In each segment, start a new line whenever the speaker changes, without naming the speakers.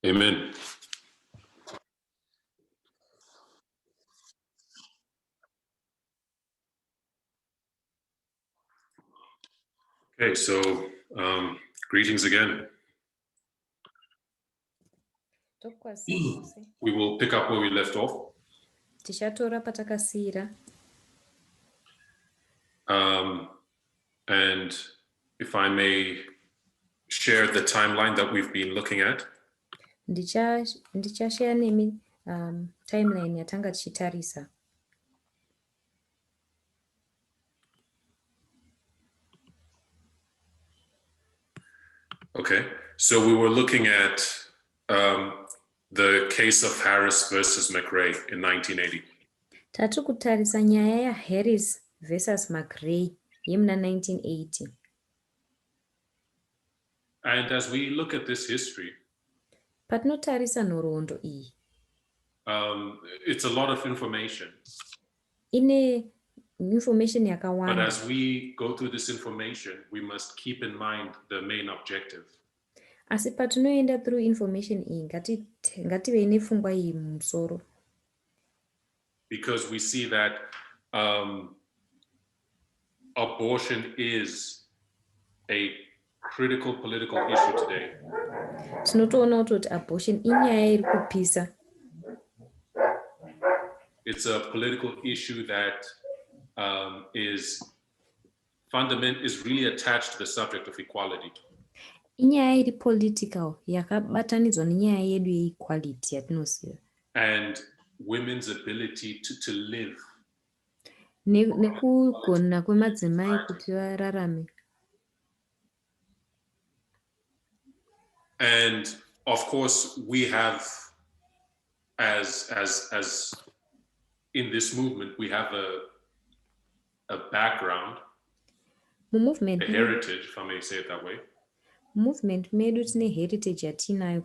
Amen. Okay, so greetings again. We will pick up where we left off. And if I may share the timeline that we've been looking at.
Ndichashare nemi timeline yatanga tichitarisa.
Okay, so we were looking at the case of Harris versus McRae in 1980.
Tatu kutarisa nyaya ya Harris versus McRae yemna 1980.
And as we look at this history,
patinotarisa nhoroondo iyi,
it's a lot of information.
Ine information
But
yakawanda.
as we go through this information, we must keep in mind the main objective.
Asi patinoenda through information iyi ngative nepfungwa iyi mumusoro.
Because we see that abortion is a critical political issue today.
Tinotoona kuti abortion inyaya iri kupisa.
It's a political issue that is really attached to the subject of equality.
Inyaya iri political yakabatanidzwa nenyaya yedu yeequality yatinoziva.
And women's ability to live.
Nekugona kwemadzimai kuti vararame.
And of course, we have, as in this movement, we have a background,
Movement,
a heritage, if I may say it that way.
Movement medu tine heritage yatinayo.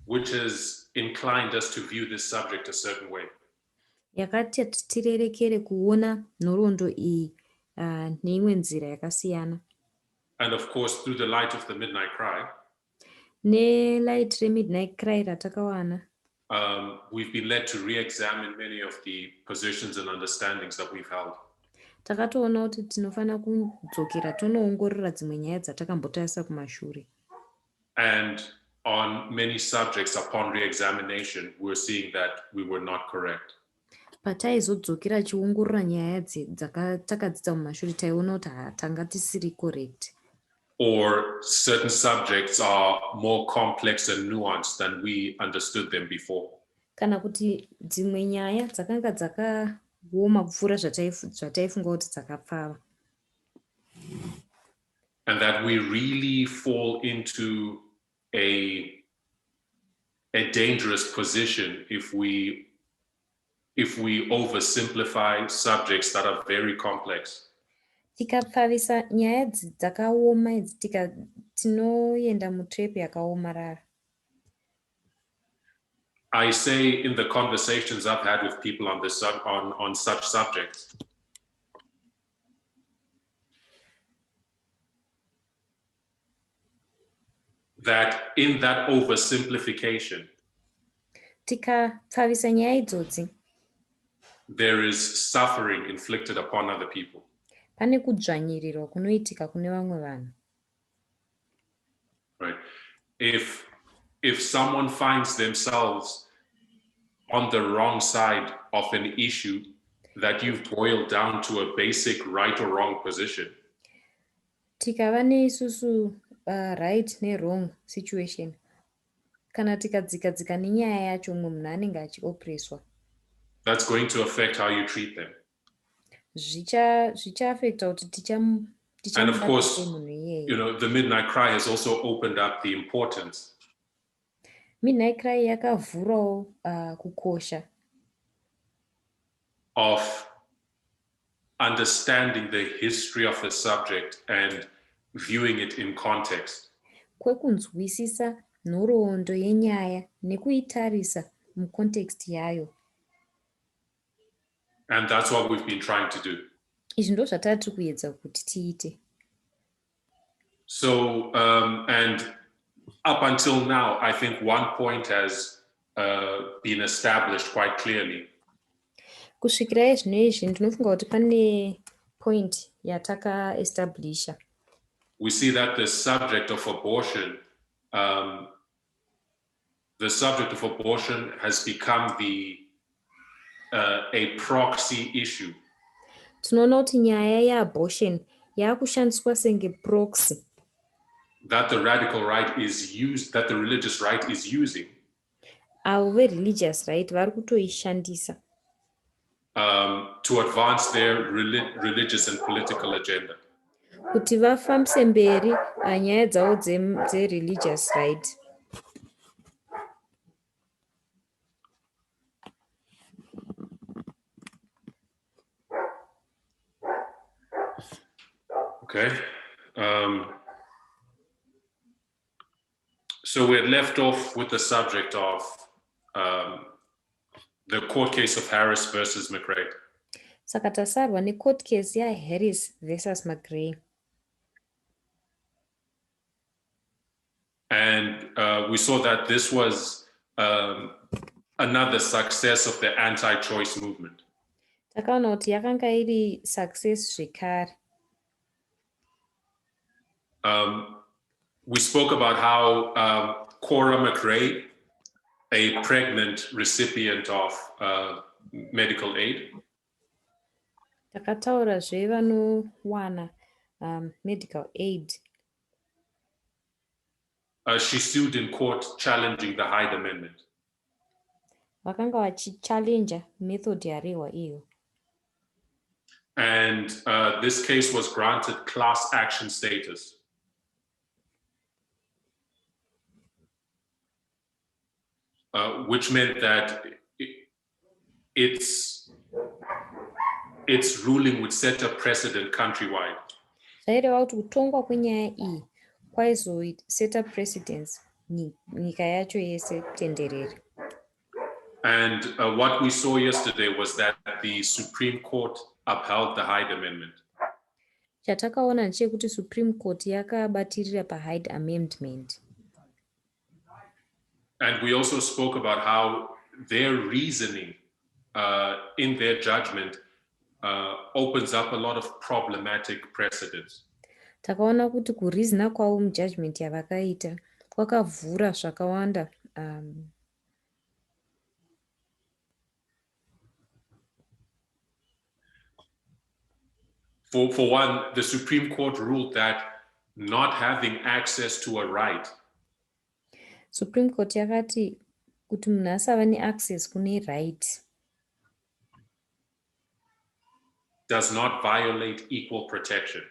Which has inclined us to view this subject a certain way.
Yakati tirerekere kuona nhoroondo iyi neimwe nzira yakasiyana.
And of course, through the light of the midnight cry,
Nelight remidnight cry ratakawana,
we've been led to re-examine many of the positions and understandings that we've held.
Takatoona kuti tinofana kudzokera tonoongorora dzimwe nyaya dzatakambotarisa kumashure.
And on many subjects, upon re-examination, we're seeing that we were not correct.
Pataizodzokera chiongorora nyaya takadzidza mumashure taiona kuti tanga tisiri correct.
Or certain subjects are more complex and nuanced than we understood them before.
Kana kuti dzimwe nyaya dzakanga dzakaoma kupfuura zvataifunga kuti dzakapfava.
And that we really fall into a dangerous position if we oversimplify subjects that are very complex.
Tikapfavisa nyaya dzakaoma idzi tinoenda mutrap yakaomarara.
I say in the conversations I've had with people on this on such subjects, that in that oversimplification,
tikapfavisa nyaya idzodzi,
there is suffering inflicted upon other people.
Pane kudzvanyirirwa kunoitika kune vamwe vanhu.
Right. If someone finds themselves on the wrong side of an issue that you've boiled down to a basic right or wrong position,
tikava neisusu right ne-wrong situation, kana tikadzikadzika nenyaya yacho umwe munhu anenge achiopreswa,
that's going to affect how you treat them.
Zvichaafecta kuti
and of course, you know, the midnight cry has also opened up the importance
midnight cry yakavhurawo kukosha
of understanding the history of the subject and viewing it in context.
Kwekunzwisisa nhoroondo yenyaya nekuitarisa mucontext yayo.
And that's what we've been trying to do.
izvi ndo zvatari kuedza kuti tiite.
So, and up until now, I think one point has been established quite clearly.
Kusvikira zvino izvi ndinofunga kuti pane point yatakaestablisha.
We see that the subject of abortion has become a proxy issue.
Tinoona kuti nyaya yeabortion yakushandiswa senge proxy.
That the radical right is used, that the religious right is using.
Avo ve-religious right vari kutoishandisa.
To advance their religious and political agenda.
Kuti vafambise mberi nyaya dzavo dze-religious right.
Okay. So we had left off with the subject of the court case of Harris versus McRae.
Saka tasarwa ne-court case yaHarris versus McRae.
And we saw that this was another success of the anti-choice movement.
Takaona kuti yakanga iri success zvekare.
We spoke about how Cora McRae, a pregnant recipient of medical aid,
takataura zvevanowana medical aid.
She sued in court challenging the Hyde Amendment.
Vakanga vachichallenja method yarehwa iyo.
And this case was granted class action status. Which meant that its ruling would set a precedent countrywide.
Zvaireva kuti kutongwa kwenyaya iyi kwaizoseta precedence nyika yacho yese tenderere.
And what we saw yesterday was that the Supreme Court upheld the Hyde Amendment.
Chatakaona ndechekuti Supreme Court yakabatirira paHyde Amendment.
And we also spoke about how their reasoning in their judgment opens up a lot of problematic precedents.
Takaona kuti kurizina kwavo mujudgment yavakaita kwakavhura zvakawanda.
For one, the Supreme Court ruled that not having access to a right
Supreme Court yakati kuti munhu asava ne-access kune right
does not violate equal protection.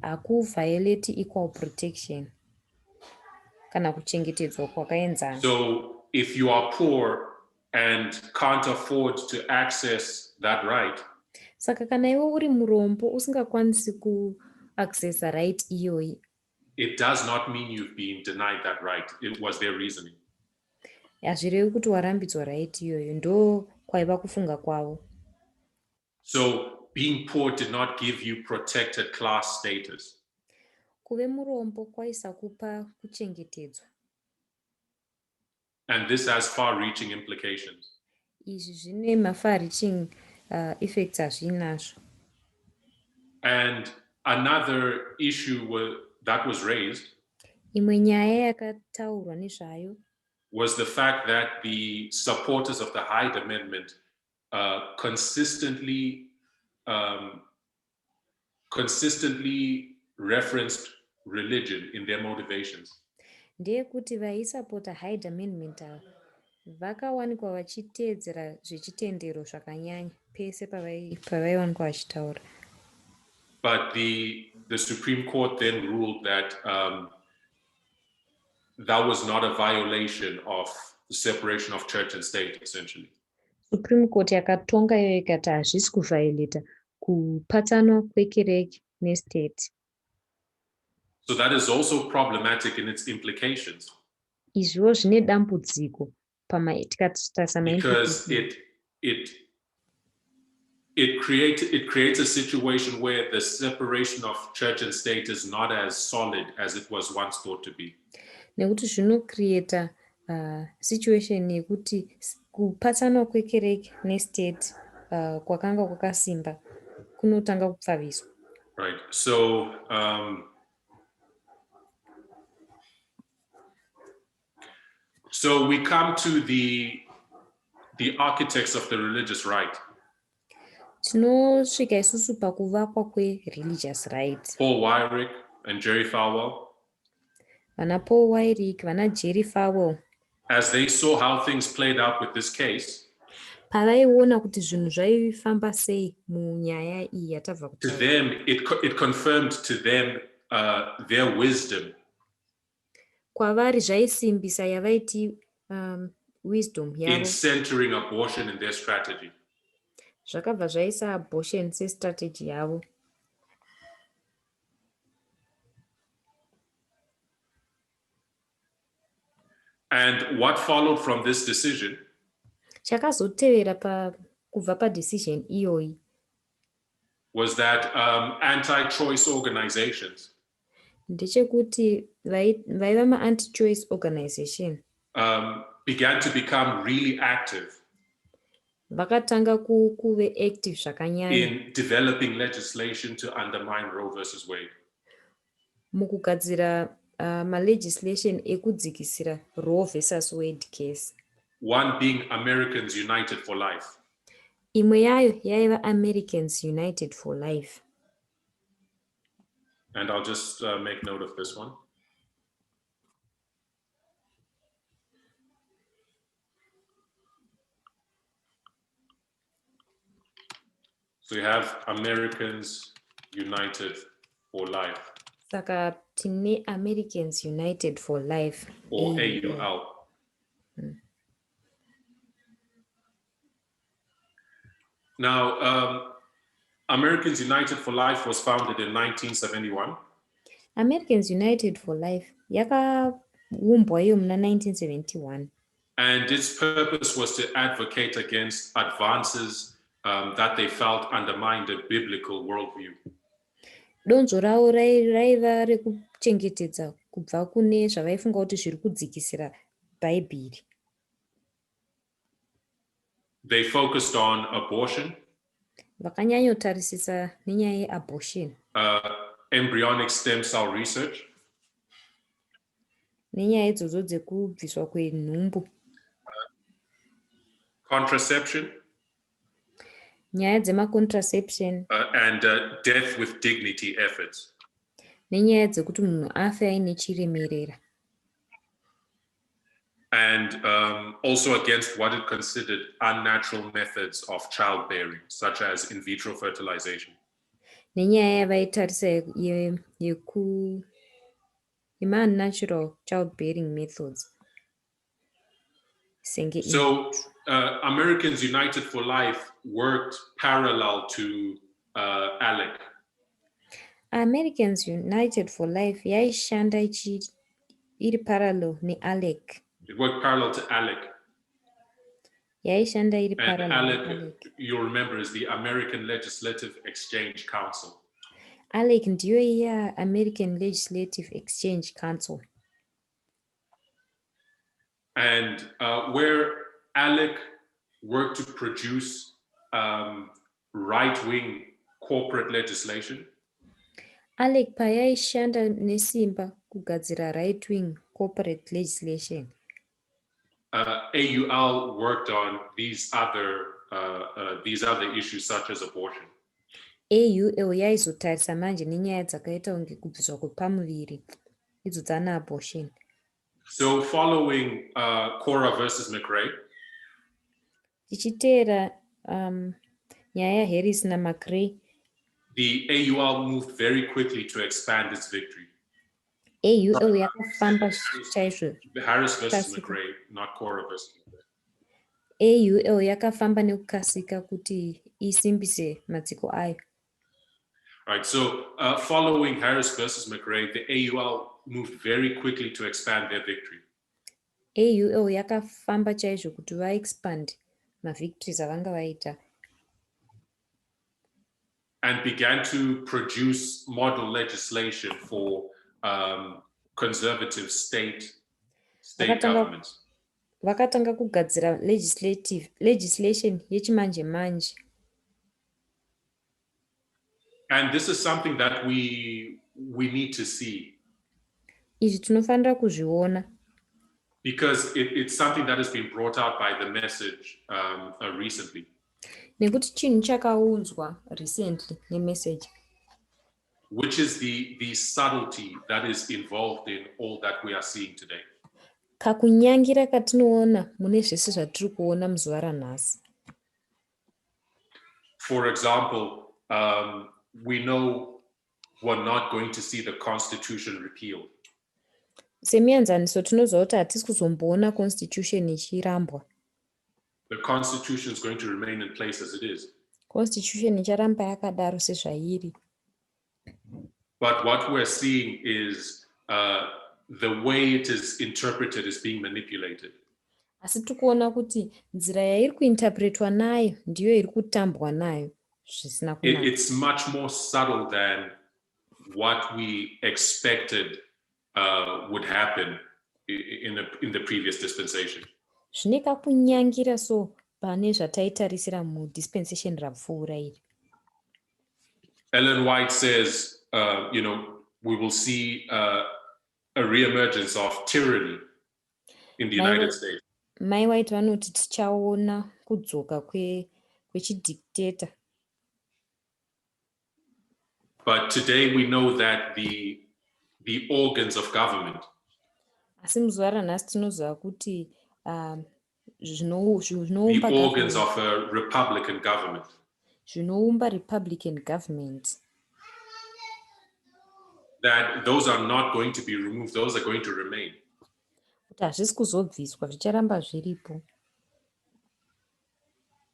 Hakuviolate equal protection kana kuchengetedzwa kwakaenzana.
So if you are poor and can't afford to access that right,
Saka kana iwe uri murombo usingakwanisi kuaccessa right iyoyi,
it does not mean you've been denied that right. It was their reasoning.
hazvirevi kuti warambidzwa right iyoyo, ndo kwaiva kufunga kwavo.
So being poor did not give you protected class status.
Kuve murombo kwaisakupa kuchengetedzwa.
And this has far-reaching implications.
Izvi zvine ma-far-reaching effects azvinazvo.
And another issue that was raised
Imwe nyaya yakataurwa nezvayo
was the fact that the supporters of the Hyde Amendment consistently referenced religion in their motivations.
ndeyekuti vaisapota Hyde Amendment ava vakawanikwa vachiteedzera zvechitendero zvakanyanya pese pavaiwanikwa vachitaura.
But the Supreme Court then ruled that that was not a violation of the separation of church and state, essentially.
Supreme Court yakatonga iyo ikati hazvisi kuviolata kupatsanwa kwekereke nestate.
So that is also problematic in its implications.
Izviwo zvine dambudziko
Because it creates a situation where the separation of church and state is not as solid as it was once thought to be.
Nekuti zvinocreata situation yekuti kupatsanwa kwekereke nestate kwakanga kwakasimba kunotanga kupfaviswa.
Right. So we come to the architects of the religious right.
Tinosvika isusu pakuvakwa kwe-religious right.
Paul Weyrich and Jerry Falwell.
Vana Paul Weyrich, vana Jerry Falwell.
As they saw how things played out with this case,
pavaiona kuti zvinhu zvaifamba sei munyaya iyi yatabva
to them, it confirmed to them their wisdom.
Kwavari zvaisimbisa yavaiti wisdom yavo.
In centering abortion in their strategy.
Zvakabva zvaisa abortion sestrategy yavo.
And what followed from this decision
chakazotevera kubva padecision iyoyi
was that anti-choice organizations
ndechekuti vaiva ma-anti-choice organization
began to become really active
vakatanga kuve active zvakanyanya
in developing legislation to undermine Roe versus Wade.
Mukugadzira ma-legislation ekudzikisira Roe versus Wade case.
One being Americans United for Life.
Imwe yayo yaiva Americans United for Life.
And I'll just make note of this one. So you have Americans United for Life.
Saka tine Americans United for Life.
Or AUL. Now, Americans United for Life was founded in 1971.
Americans United for Life yakaumbwa iyo muna 1971.
And its purpose was to advocate against advances that they felt undermined a biblical worldview.
Donzvo ravo raiva rekuchengetedza kubva kune zvavaifunga kuti zviri kudzikisira Bhaibheri.
They focused on abortion,
vakanyanyotarisisa nenyaya yeabortion,
embryonic stem cell research,
nenyaya idzodzo dzekubviswa kwenhumbu,
contraception,
nyaya dzemacontraception,
and death with dignity efforts.
Nenyaya dzekuti munhu afe aine chiremerera.
And also against what it considered unnatural methods of childbearing, such as in vitro fertilization.
Nenyaya yavaitarisa unnatural childbearing methods.
So Americans United for Life worked parallel to ALEC.
Americans United for Life yaishanda iri parallel neALEC.
It worked parallel to ALEC.
Yaishanda iri
and
parallel
ALEC, you'll remember, is the American Legislative Exchange Council.
ALEC ndiyo iya American Legislative Exchange Council.
And where ALEC worked to produce right-wing corporate legislation,
ALEC payaishanda nesimba kugadzira right-wing corporate legislation.
AUL worked on these other issues such as abortion.
AUL yaizotarisa manje nenyaya dzakaita kunge kubviswa kwepamuviri idzo dzana abortion.
So following Cora versus McRae,
tichiteera nyaya Harris naMcRae,
the AUL moved very quickly to expand its victory.
AUL yakafamba chaizvo.
Harris versus McRae, not Cora versus McRae.
AUL yakafamba nekukasika kuti isimbise madziko ayo.
Right, so following Harris versus McRae, the AUL moved very quickly to expand their victory.
AUL yakafamba chaizvo kuti vaexpand mavictories avanga vaita.
and began to produce model legislation for conservative state governments.
Vakatanga kugadzira legislation yechimanje manje.
And this is something that we need to see.
Izvi tinofanira kuzviona.
Because it's something that has been brought out by the message recently.
Nekuti chinhu chakaudzwa recently nemessage.
Which is the subtlety that is involved in all that we are seeing today.
Kakunyangira katinoona mune zvese zvatiri kuona muzuva ranhasi.
For example, we know we're not going to see the constitution repealed.
Semienzaniso tinoziva kuti hatisi kuzomboona constitution ichirambwa.
The constitution is going to remain in place as it is.
Constitution icharamba yakadaro sezvairi.
But what we're seeing is the way it is interpreted is being manipulated.
Asi tikuona kuti nzira yairi kuinterpretwa nayo ndiyo iri kutambwa nayo zvisina kunaka.
It's much more subtle than what we expected would happen in the previous dispensation.
Zvine kakunyangira so pane zvataitarisira mudispensation rapfuura iri.
Ellen White says, we will see a re-emergence of tyranny in the United States.
Mai White vanoti tichaona kudzoka kwechidictator.
But today we know that the organs of government,
asi muzuva ranhasi tinoziva kuti
the organs of a Republican government,
zvinoumba Republican government,
that those are not going to be removed, those are going to remain.
Kuti hazvisi kuzobviswa, zvicharamba zviripo.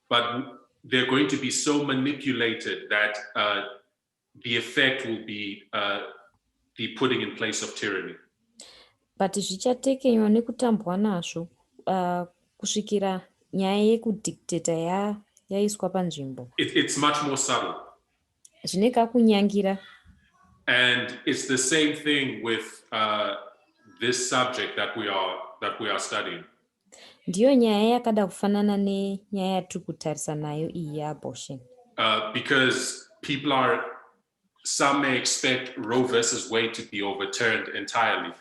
But they're going to be so manipulated that the effect will be the putting in place of tyranny.
But zvichatekenywa nekutambwa nazvo kusvikira nyaya yekudictator yaiswa panzvimbo.
It's much more subtle.
Zvine kakunyangira.
And it's the same thing with this subject that we are studying.
Ndiyo nyaya yakada kufanana nenyaya yatiri kutarisa nayo iyi yeabortion.
Because some may expect Roe versus Wade to be overturned entirely.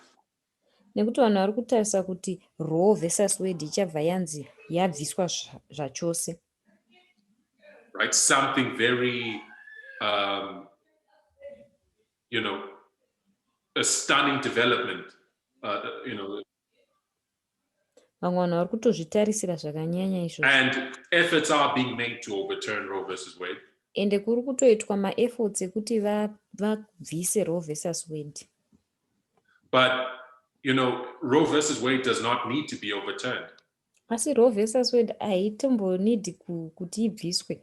Nekuti vanhu vari kutarisa kuti Roe versus Wade ichabva yanzi yabviswa zvachose.
Right, something very, a stunning development,
Vamwe vanhu vari kutozvitarisira zvakanyanya izvozvo.
And efforts are being made to overturn Roe versus Wade.
Ende kuri kutoitwa maefforts ekuti vabvise Roe versus Wade.
But, Roe versus Wade does not need to be overturned.
Asi Roe versus Wade haitombonidi kuti ibviswe.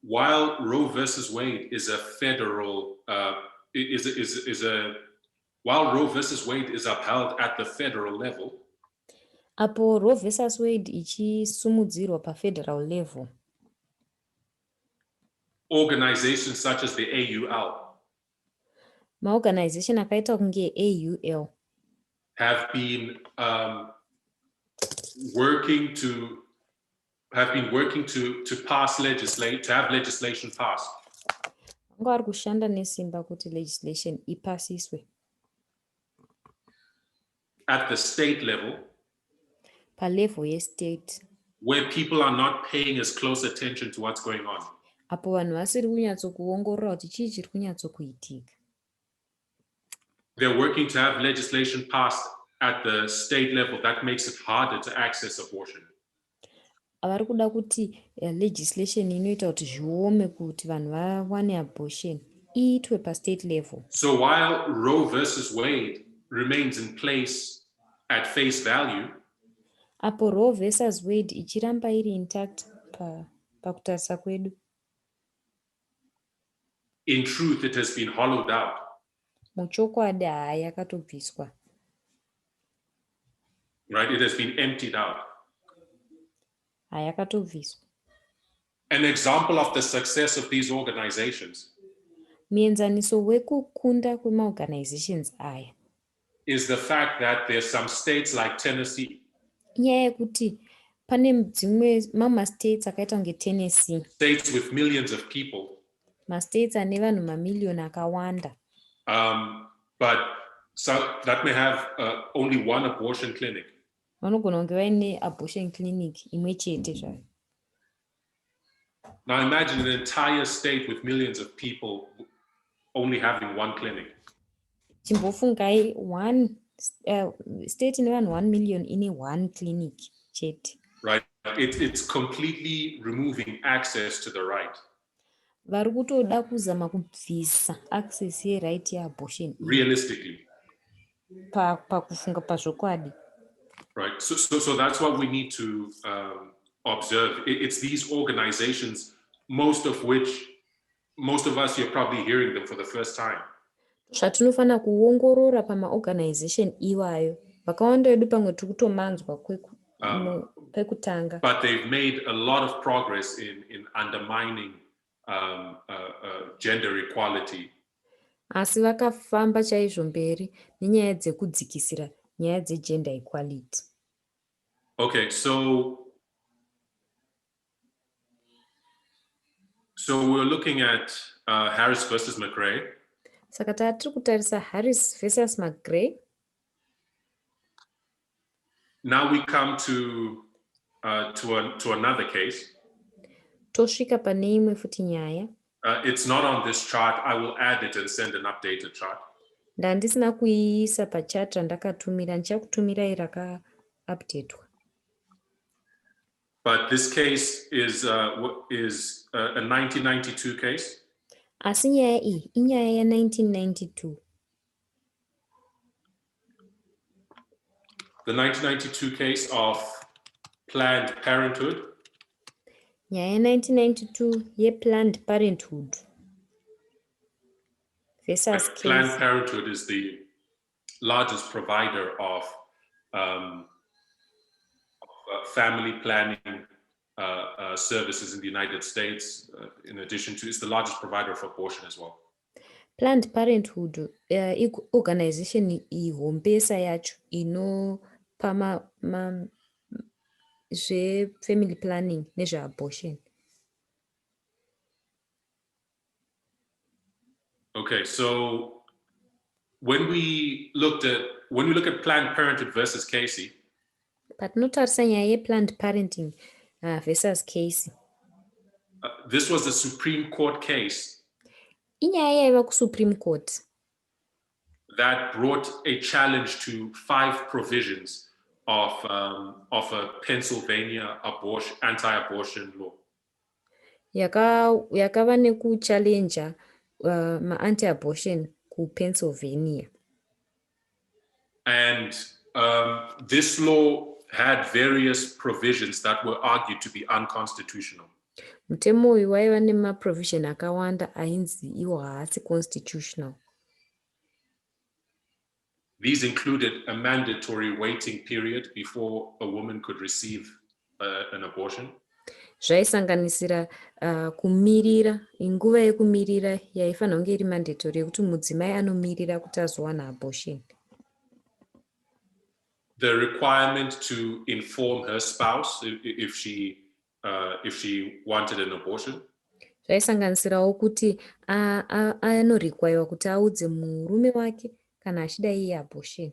While Roe versus Wade is a federal, while Roe versus Wade is upheld at the federal level,
apo Roe versus Wade ichisumudzirwa pafederal level,
organizations such as the AUL,
maorganization akaita kunge AUL,
have been working to pass legislation, to have legislation passed.
Vanga vari kushanda nesimba kuti legislation ipasiswe.
At the state level,
palevel yestate,
where people are not paying as close attention to what's going on.
Apo vanhu vasiri kunyatsokuongorora kuti chii chiri kunyatsokuitika.
They're working to have legislation passed at the state level that makes it harder to access abortion.
Vari kuda kuti legislation inoita kuti zviome kuti vanhu vawane abortion iitwe pastate level.
So while Roe versus Wade remains in place at face value,
apo Roe versus Wade ichiramba iri intact pakutarisa kwedu,
in truth it has been hollowed out.
Muchokwadi yakatobviswa.
Right, it has been emptied out.
Yakatobviswa.
An example of the success of these organizations
muenzaniso wekukunda kwemaorganizations aya
is the fact that there's some states like Tennessee,
inyaya yekuti pane dzimwe mamastates akaita kunge Tennessee,
states with millions of people,
mastates ane vanhu mamiliyoni akawanda,
but so that may have only one abortion clinic.
vanogona kunge vaine abortion clinic imwe chete zvayo.
Now imagine an entire state with millions of people only having one clinic.
Chimbofungai one state ine vanhu 1 million ine one clinic chete.
Right? It's completely removing access to the right.
Vari kutoda kuzama kubvisa access yeright yeabortion
Realistically.
pakufunga pazvokwadi.
Right. So that's what we need to observe. It's these organizations, most of us, you're probably hearing them for the first time.
Zvatinofanira kuongorora pamaorganization iwayo, vakawanda vedu pamwe tiri kutomanzwa pekutanga.
But they've made a lot of progress in undermining gender equality.
Asi vakafamba chaizvo mberi nenyaya dzekudzikisira nyaya dzegender equality.
Okay, so we're looking at Harris versus McRae.
Saka tiri kutarisa Harris versus McRae.
Now we come to another case.
Tosvika pane imwe futi nyaya.
It's not on this chart. I will add it and send an updated chart.
Ndandisina kuiisa pachat randakatumira, ndichakutumirai rakaupdatwa.
But this case is a 1992 case.
Asi nyaya iyi inyaya ya 1992.
The 1992 case of Planned Parenthood.
Nyaya ya 1992 ye-Planned Parenthood versus case.
Planned Parenthood is the largest provider of family planning services in the United States. In addition to, it's the largest provider of abortion as well.
Planned Parenthood organization ihombesa yacho inopa zve-family planning nezve-abortion.
Okay, so when we look at Planned Parenthood versus Casey,
patinotarisa nyaya ye-Planned Parenting versus Casey,
this was a Supreme Court case
inyaya yaiva kuSupreme Court
that brought a challenge to 5 provisions of a Pennsylvania anti-abortion law.
yakava nekuchallenja ma-anti-abortion kuPennsylvania.
And this law had various provisions that were argued to be unconstitutional.
Mutemo uyu waiva nemaprovision akawanda ainzi iwo haasi constitutional.
These included a mandatory waiting period before a woman could receive an abortion.
Zvaisanganisira kumirira, inguva yekumirira yaifanira kunge iri mandatory yekuti mudzimai anomirira kuti azowana abortion.
The requirement to inform her spouse if she wanted an abortion.
Zvaisanganisirawo kuti anorequirwa kuti audze murume wake kana achida iye abortion.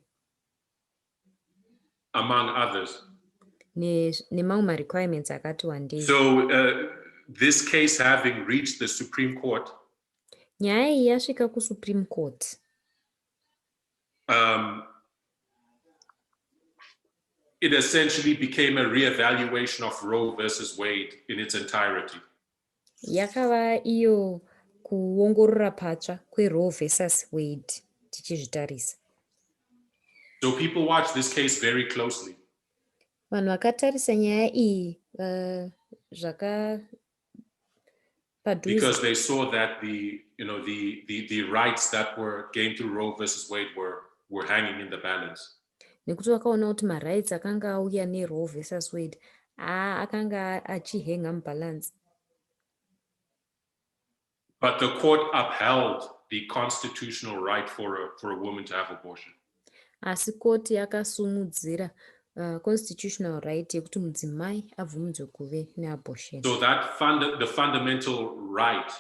Among others.
Nemamwe ma-requirements akati wandei.
So this case having reached the Supreme Court,
nyaya iyi yasvika kuSupreme Court,
it essentially became a re-evaluation of Roe versus Wade in its entirety.
Yakava iyo kuongorora patsva kweRoe versus Wade tichizvitarisa.
So people watch this case very closely.
Vanhu vakatarisa nyaya iyi padhuze.
Because they saw that the rights that were gained through Roe versus Wade were hanging in the balance.
Nekuti vakaona kuti marights akanga auya neRoe versus Wade akanga achihenga mubalance.
But the court upheld the constitutional right for a woman to have abortion.
Asi koti yakasumudzira constitutional right yekuti mudzimai abvumidzwe kuve neabortion.
So that the fundamental right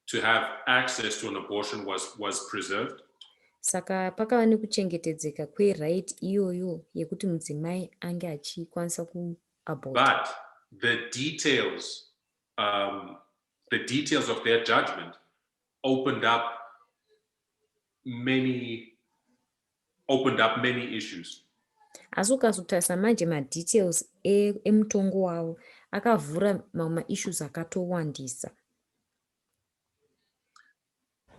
to have access to an abortion was preserved.
Saka pakava nekuchengetedzeka kweright iyoyo yekuti mudzimai ange achikwanisa kuabort.
But the details of their judgment opened up many issues.
Asi ukazotarisa manje madetails emutongo wavo akavhura mamwe issues akatowandisa.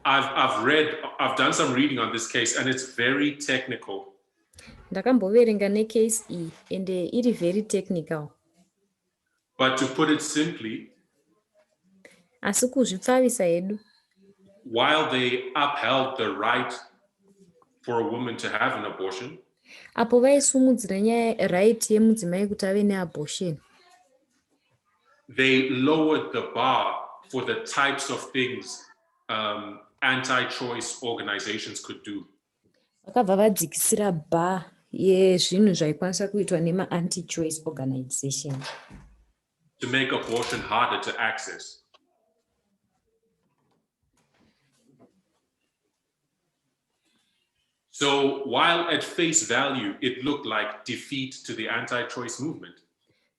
I've done some reading on this case and it's very technical.
Ndakamboverenga necase iyi ende iri very technical.
But to put it simply,
asi kuzvipfavisa hedu,
while they upheld the right for a woman to have an abortion,
apo vaisumudzira nyaya right yemudzimai kuti ave neabortion,
they lowered the bar for the types of things anti-choice organizations could do.
vakabva vadzikisira bar yezvinhu zvaikwanisa kuitwa nema-anti-choice organization
to make abortion harder to access. So while at face value it looked like defeat to the anti-choice movement,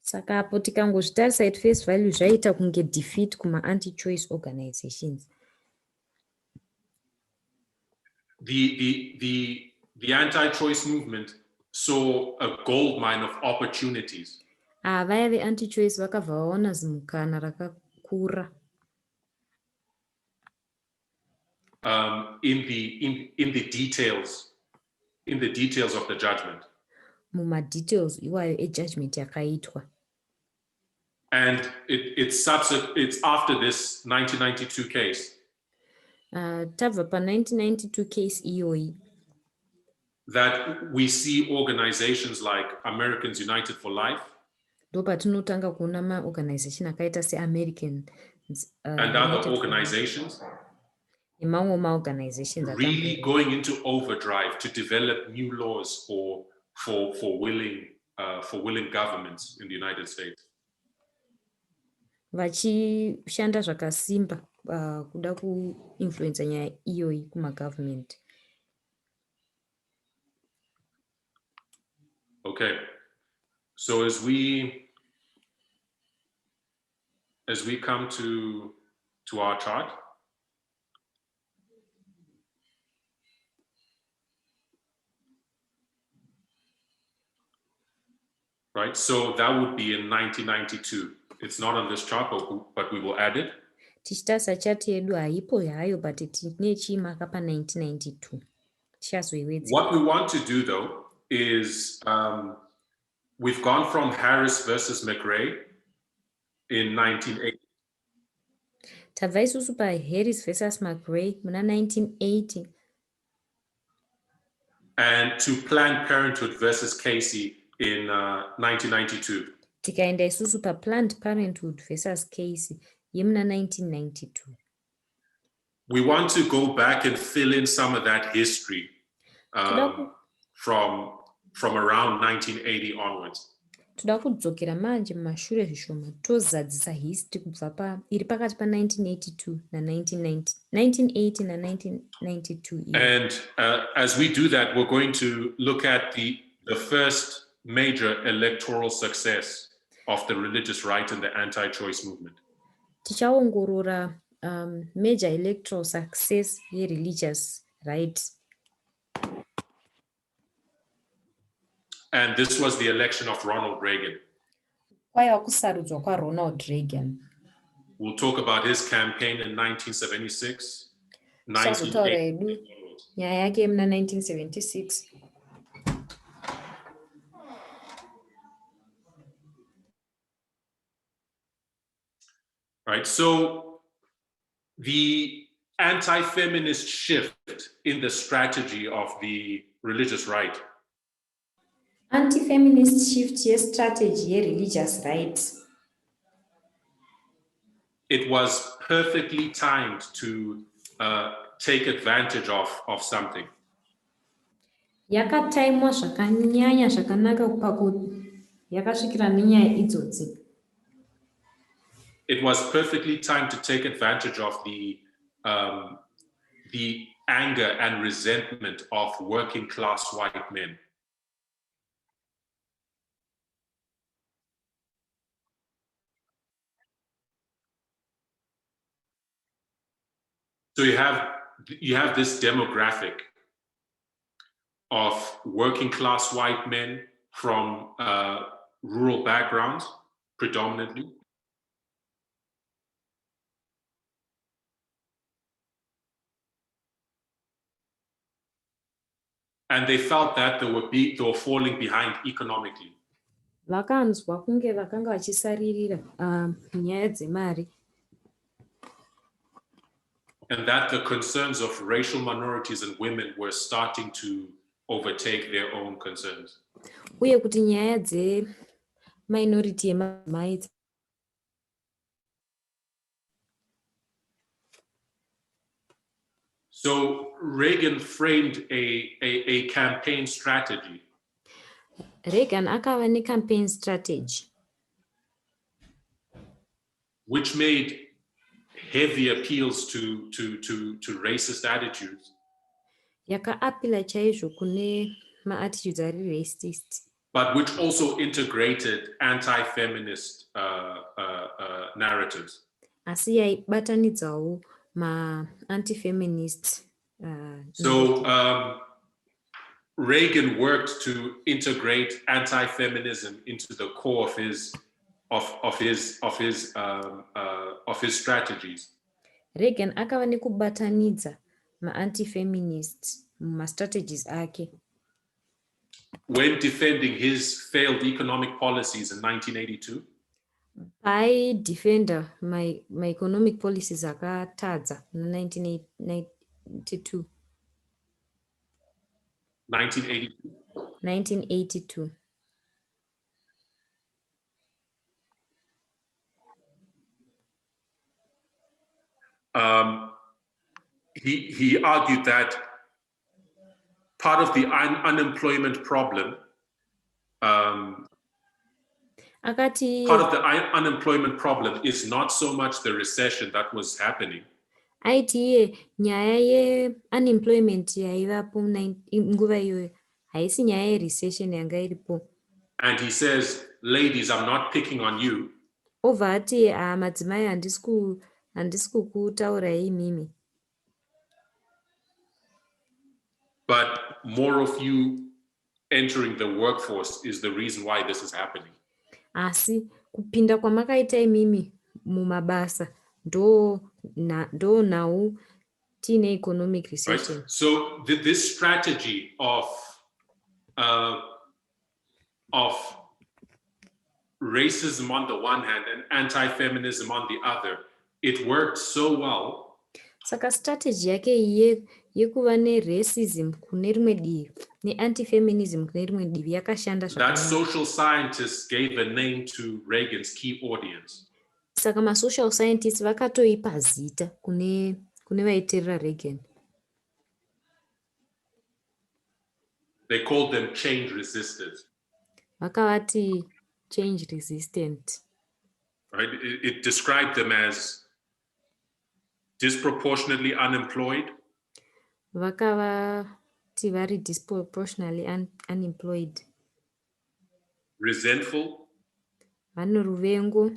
saka apo tikangozvitarisa at face value zvaita kunge defeat kuma-anti-choice organizations.
The anti-choice movement saw a gold mine of opportunities.
Vaya ve-anti-choice vakabva vaona zimukana rakakura
in the details of the judgment.
Muma-details iwayo e-judgment yakaitwa.
And it's after this 1992 case.
Tabva pa-1992 case iyoyi
that we see organizations like Americans United for Life
ndo patinotanga kuona ma-organization akaita se-Americans
and other organizations
nemamwe ma-organizations
really going into overdrive to develop new laws for willing governments in the United States.
Vachishanda zvakasimba kuda kuinfluenza nyaya iyoyi kuma-government.
Okay, so as we come to our chart, right? So that would be in 1992. It's not on this chart, but we will add it.
Tichitarisa chati yedu haipo yayo, but tine chimaka pa-1992. Tichazoiwedza.
What we want to do though is we've gone from Harris versus McRae in 1980.
Tabva isusu pa-Harris versus McRae muna 1980.
And to Planned Parenthood versus Casey in 1992.
Tikaenda isusu pa-Planned Parenthood versus Casey yemuna 1992.
We want to go back and fill in some of that history from around 1980 onwards.
Toda kudzokera manje mumashure zvishoma tozadzisa history kubva iri pakati pa-1982 1980 na-1992.
And as we do that, we're going to look at the first major electoral success of the religious right and the anti-choice movement.
Tichaongorora major electoral success ye-religious right.
And this was the election of Ronald Reagan.
Kwaiva kusarudzwa kwaRonald Reagan.
We'll talk about his campaign in 1976.
Tichazotaura hedu nyaya yake yemuna 1976.
Right, so the anti-feminist shift in the strategy of the religious right.
Anti-feminist shift ye strategy ye religious right.
it was perfectly timed to take advantage of something.
Yakataimwa zvakanyanya zvakanaka pakuti yakasvikira nenyaya idzodzi.
It was perfectly timed to take advantage of the anger and resentment of working class white men. So you have this demographic of working class white men from rural backgrounds, predominantly. And they felt that they were falling behind economically.
Vakanzwa kunge vakanga vachisaririra nyaya dzemari.
And that the concerns of racial minorities and women were starting to overtake their own concerns.
Uye kuti nyaya dzeminority yemadzimai.
So Reagan framed a campaign strategy.
Reagan akava ne-campaign strategy.
Which made heavy appeals to racist attitudes.
Yakaapila chaizvo kune ma-attitudes ari racist.
But which also integrated anti-feminist narratives.
Asi yaibatanidzawo ma-anti-feminist.
So Reagan worked to integrate anti-feminism into the core of his strategies.
Reagan akava nekubatanidza ma-anti-feminist muma-strategies ake.
When defending his failed economic policies in 1982.
Defender my economic policies akatadza in 1982. 1982.
He argued that part of the unemployment problem, is not so much the recession that was happening.
Aiti nyaya ye-unemployment yaivapo nguva iyoyo haisi nyaya ye-recession yanga iripo.
And he says, ladies, I'm not picking on you.
Obva ati madzimai handisi kukutaurayi imimi.
But more of you entering the workforce is the reason why this is happening.
Asi kupinda kwamakaita imimi mumabasa ndo now tine economic recession.
Right? So this strategy of racism on the one hand and anti-feminism on the other, it worked so well.
Saka strategy yake yekuva ne-racism kune rimwe divi ne-anti-feminism kune rimwe divi yakashanda zvakanaka.
That social scientists gave a name to Reagan's key audience.
Saka ma-social scientists vakatoipa zita kune vaiteerera Reagan.
They called them change resistors.
Vakavati change resistant.
Right? It described them as disproportionately unemployed.
Vakavati vari disproportionately unemployed.
Resentful.
Vano ruvengo.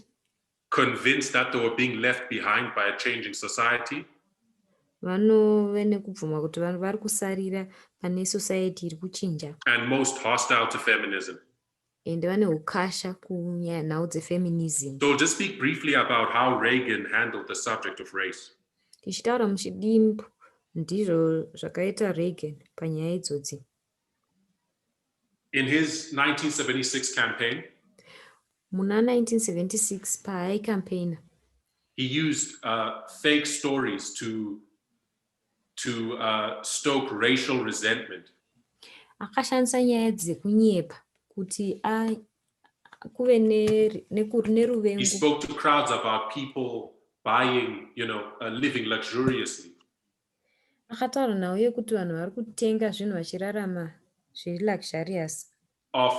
Convinced that they were being left behind by a changing society.
Vanove nekubvuma kuti vanhu vari kusarira pane society iri kuchinja.
And most hostile to feminism.
Ende vane ukasha kunyaya nhau dzefeminism.
So just speak briefly about how Reagan handled the subject of race.
Tichitaura muchidimbu ndizvo zvakaita Reagan panyaya idzodzi.
In his 1976 campaign,
muna 1976 paaikampaigna,
he used fake stories to stoke racial resentment.
Akashandisa nyaya dzekunyepa kuti kuve neruvengo.
He spoke to crowds about people buying, living luxuriously,
akataura nhau yekuti vanhu vari kutenga zvinhu vachirarama zviri luxurious,
of,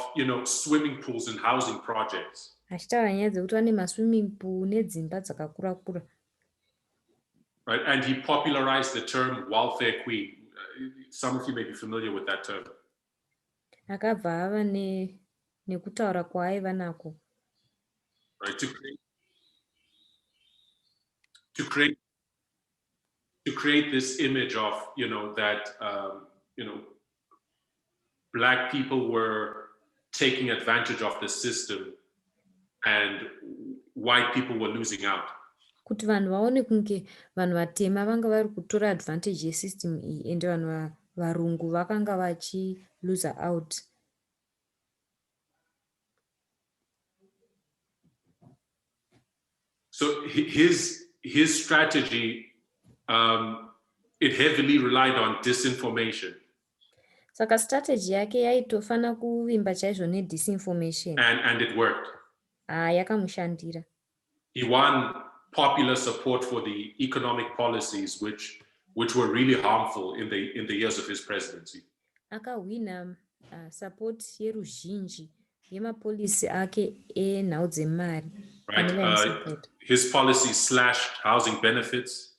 swimming pools and housing projects.
achitaura nyaya dzekuti vane maswimming pool nedzimba dzakakura kura.
Right? And he popularized the term welfare queen. Some of you may be familiar with that term.
Akabva ava nekutaura kwaaiva nako.
Right? To create this image of, that, Black people were taking advantage of the system and white people were losing out.
Kuti vanhu vaone kunge vanhu vatema vanga vari kutora advantage yesystem iyi ende vanhu varungu vakanga vachiloser out.
So his strategy, it heavily relied on disinformation.
Saka strategy yake yaitofana kuvimba chaizvo nedisinformation.
And it worked.
Yakamushandira.
He won popular support for the economic policies which were really harmful in the years of his presidency.
Akahwina support yeruzhinji yemapolisi ake enhau dzemari.
Right. His policy slashed housing benefits.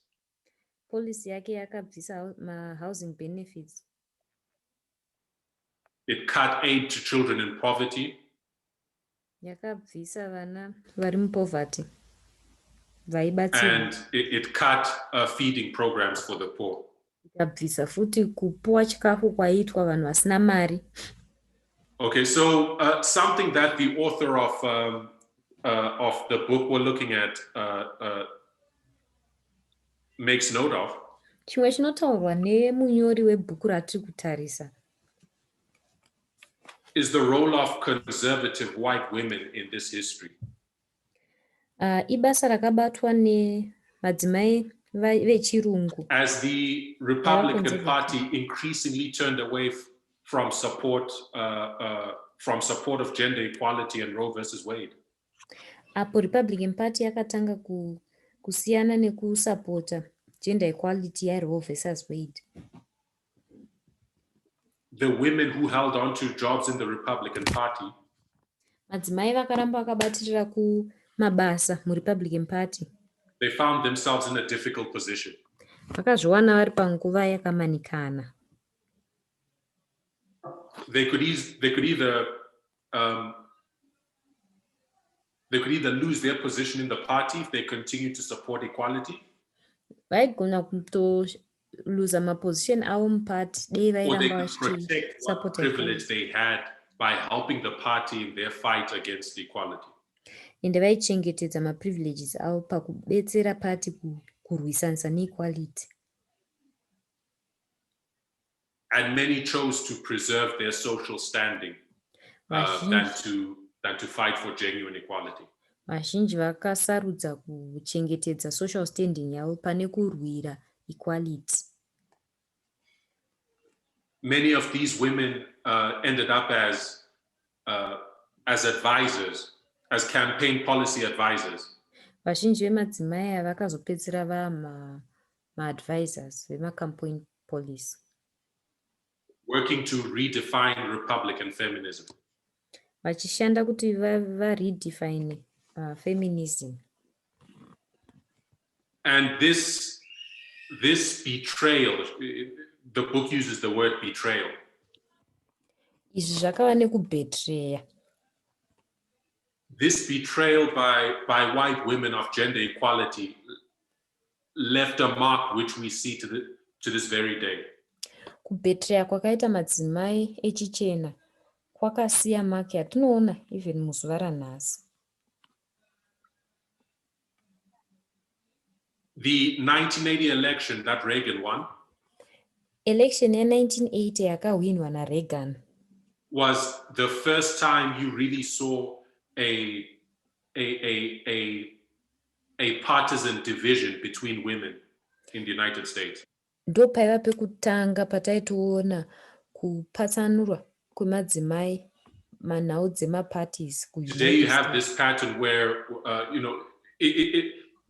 Policy yake yakabvisa housing benefits.
It cut aid to children in poverty.
Yakabvisa vana vari mupoverty.
And it cut feeding programs for the poor.
Ikabvisa futi kupuwa chikafu kwaiitwa vanhu vasina mari.
Okay, so something that the author of the book we're looking at makes note of.
Chimwe chinotaurwa nemunyori webhuku ratiri kutarisa.
Is the role of conservative white women in this history.
Ibasa rakabatwa nemadzimai vechirungu.
As the Republican Party increasingly turned away from support of gender equality and Roe versus Wade.
Apo Republican Party yakatanga kusiyana nekusapota gender equality yaRoe versus Wade.
The women who held on to jobs in the Republican Party,
madzimai vakaramba vakabatirira kumabasa muRepublican Party,
they found themselves in a difficult position.
Vakazviwana vari panguva yakamanikana.
They could either lose their position in the party if they continue to support equality.
Vaigona kutoluza maposition avo muparty dei
or they
vairamba
could protect what privilege they had by helping the party in their fight against equality.
Ende vaichengetedza maprivileges avo pakubetsera party kurwisanisa neequality.
And many chose to preserve their social standing than to fight for genuine equality.
Vazhinji vakasarudza kuchengetedza social standing yavo pane kurwira equality.
Many of these women ended up as advisors, as campaign policy advisors.
Vazhinji vemadzimai ava vakazopedzera ma-advisors vema-campaign policy.
Working to redefine Republican feminism.
Vachishanda kuti redefine feminism.
And this betrayal, the book uses the word betrayal.
Izvi zvakava nekubetreya.
This betrayal by white women of gender equality left a mark which we see to this very day.
Kubetreya kwakaita madzimai echichena kwakasiya maki yatinoona even muzuva ranhasi.
The 1980 election that Reagan won,
election ya1980 yakahwinwa naReagan,
was the first time you really saw a partisan division between women in the United States.
Ndo paiva pekutanga pataitoona kupatsanurwa kwemadzimai manhau dzemaparties.
Today you have this pattern where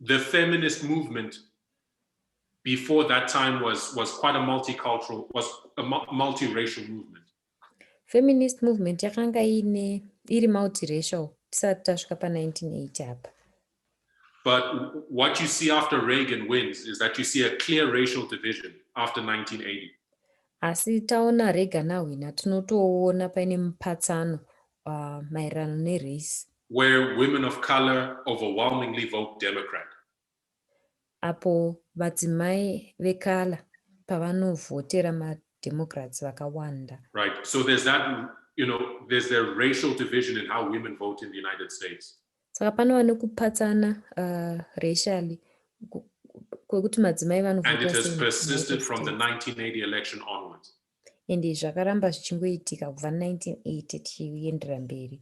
the feminist movement before that time was quite a multicultural, was a multiracial movement.
Feminist movement yakanga iri multiracial tisati tasvika pa1980 apa.
But what you see after Reagan wins is that you see a clear racial division after 1980.
Asi taona Reagan awina tinotoona paine mupatsano maererano nerace.
Where women of color overwhelmingly vote Democrat.
Apo vadzimai vekala pavanovhotera mademocrats vakawanda.
Right. So there's that, there's the racial division in how women vote in the United States.
Saka panova nekupatsana racially kwekuti madzimai vanovhota.
And it has persisted from the 1980 election onwards.
Ende zvakaramba zvichingoitika kubva 1980 tichiendera mberi.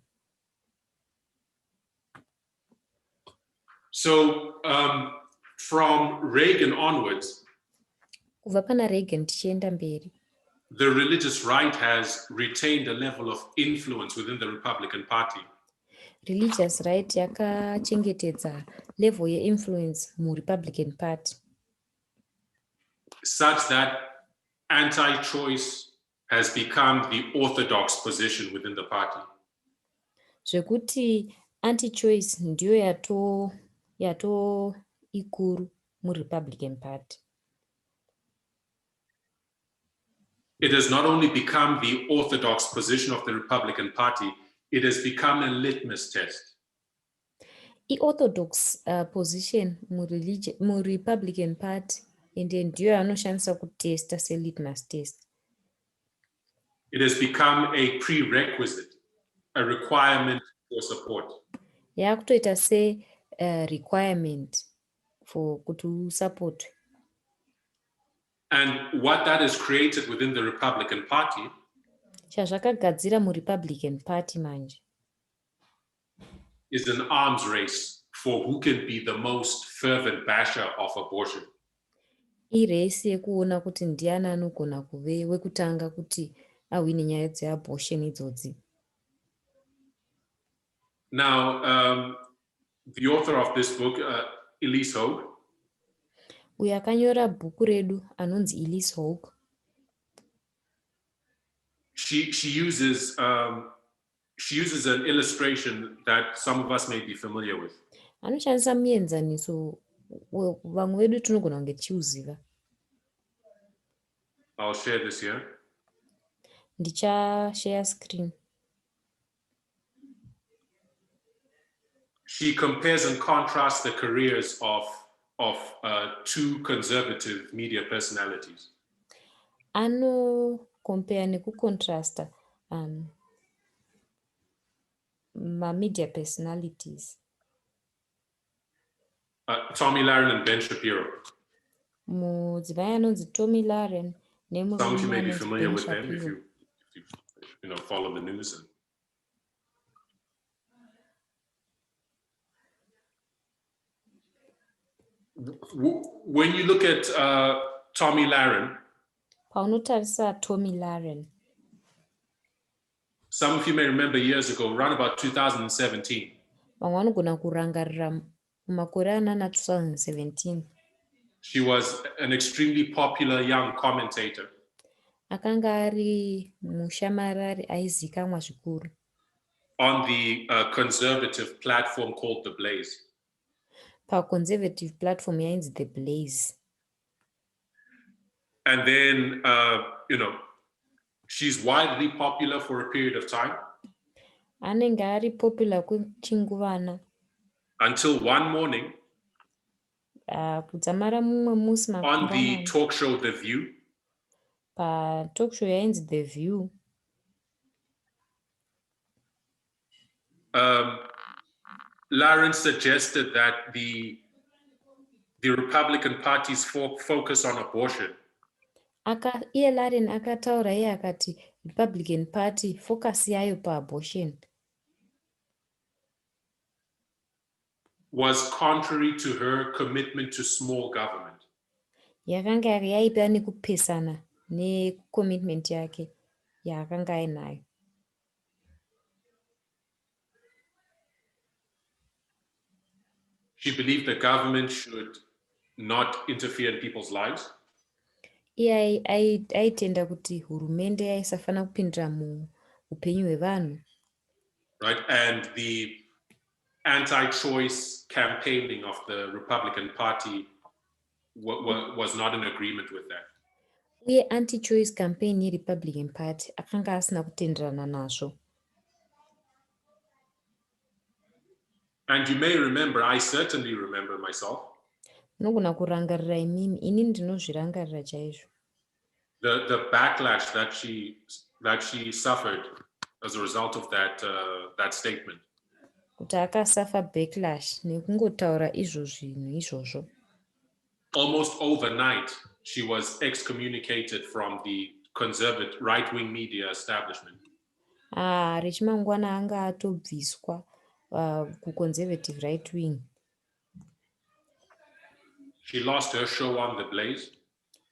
So from Reagan onwards,
kubva pana Reagan tichienda mberi,
the religious right has retained a level of influence within the Republican Party.
Religious right yakachengetedza level ye-influence mu-Republican Party.
Such that anti-choice has become the orthodox position within the party.
Zvekuti anti-choice ndiyo yato ikuru mu-Republican Party.
It has not only become the orthodox position of the Republican Party, it has become a litmus test.
I-orthodox position mu-Republican Party ende ndiyo yanoshandisa kutesta se-litmus test.
It has become a prerequisite, a requirement for support.
Yakutoita se-requirement for kuti usapotwe.
And what that has created within the Republican Party
chazvakagadzira mu-Republican Party manje
is an arms race for who can be the most fervent basher of abortion.
Irace yekuona kuti ndiani anogona kuve wekutanga kuti awine nyaya dzeabortion idzodzi.
Now, the author of this book, Elise Hogue,
uyo akanyora bhuku redu anonzi Elise Hogue,
she uses an illustration that some of us may be familiar with.
Anoshandisa muenzaniso vamwe vedu tinogona kunge tichiuziva.
I'll share this here.
Ndichashare screen.
She compares and contrasts the careers of two conservative media personalities.
Compare nekucontrasta ma-media personalities.
Tommy Lahren and Ben Shapiro.
Mudzimai anonzi Tommy Lahren nemurume
Some of you may be
anonzi
familiar
Ben
with them if
Shapiro.
you follow the news. When you look at Tommy Lahren,
paunotarisa Tommy Lahren,
some of you may remember years ago, around about 2017.
vamwe vanogona kurangarira mumakore anana 2017.
She was an extremely popular young commentator.
Akanga ari mushamarari aizikamwa zvikuru.
On the conservative platform called The Blaze.
Pa-conservative platform yainzi The Blaze.
And then, she's widely popular for a period of time.
Anenge ari popular kwechinguvana.
Until one morning,
kudzamara mumwe musi
on the talk show The View,
pa-talk show yainzi The View,
Lahren suggested that the Republican Party's focus on abortion
iye Lahren akataura iye akati Republican Party focus yayo pa-abortion
was contrary to her commitment to small government.
Yakanga yaipa nekupesana necommitment yake yaakanga ainayo.
She believed the government should not interfere in people's lives.
Iye aitenda kuti hurumende aisafana kupindira muupenyu hwevanhu.
Right, and the anti-choice campaigning of the Republican Party was not in agreement with that.
Uye anti-choice campaign yeRepublican Party akanga asina kutenderana nazvo.
And you may remember, I certainly remember myself,
Unogona kurangarira ini ndinozvirangarira chaizvo.
The backlash that she suffered as a result of that statement.
Kuti akasafa backlash nekungotaura zvinhu izvozvo.
Almost overnight, she was excommunicated from the conservative right-wing media establishment.
Rechimangwana anga atobviswa kuconservative right wing.
She lost her show on The Blaze.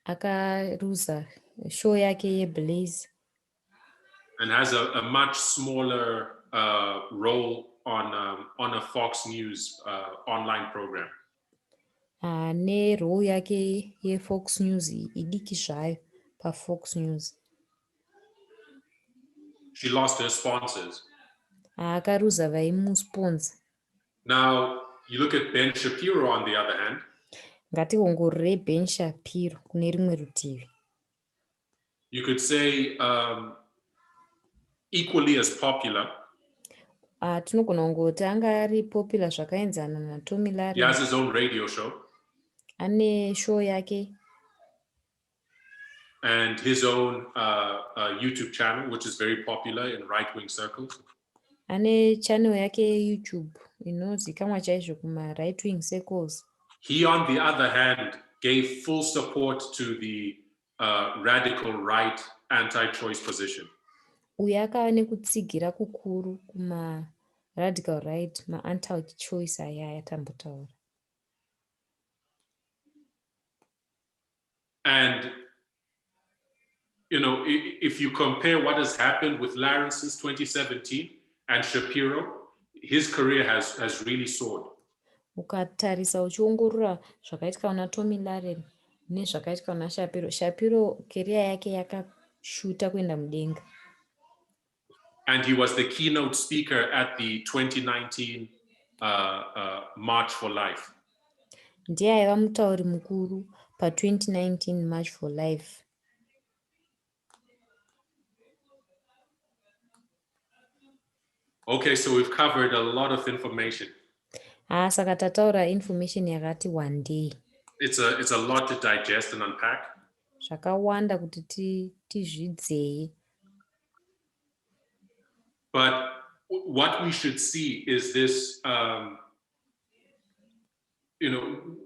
Akaruza show yake yeBlaze.
And has a much smaller role on a Fox News online program.
Nerole yake yeFox News idiki zvayo paFox News.
She lost her sponsors.
Akaruza vaimusponsor.
Now, you look at Ben Shapiro on the other hand.
Ngationgorore Ben Shapiro kune rimwe rutivi.
You could say equally as popular.
Tinogona kungoti anga ari popular zvakaenzana naTommy Larry.
He has his own radio show.
Ane show yake.
And his own YouTube channel, which is very popular in right-wing circles.
Ane channel yake YouTube inozikamwa chaizvo kuma right-wing circles.
He, on the other hand, gave full support to the radical right anti-choice position.
Uye akava nekutsigira kukuru kuma radical right ma-anti-choice aya yatambotaura.
And if you compare what has happened with Larry since 2017 and Shapiro, his career has really soared.
Ukatarisa uchiongorora zvakaitika na Tommy Larry nezvakaitika na Shapiro career yake yakashuta kuenda mudenga.
And he was the keynote speaker at the 2019 March for Life.
Ndiye aiva mutauri mukuru pa2019 March for Life.
Okay, so we've covered a lot of information.
Saka tataura information yakati one day.
It's a lot to digest and unpack.
Zvakawanda kuti tizvidzeye.
But what we should see is this,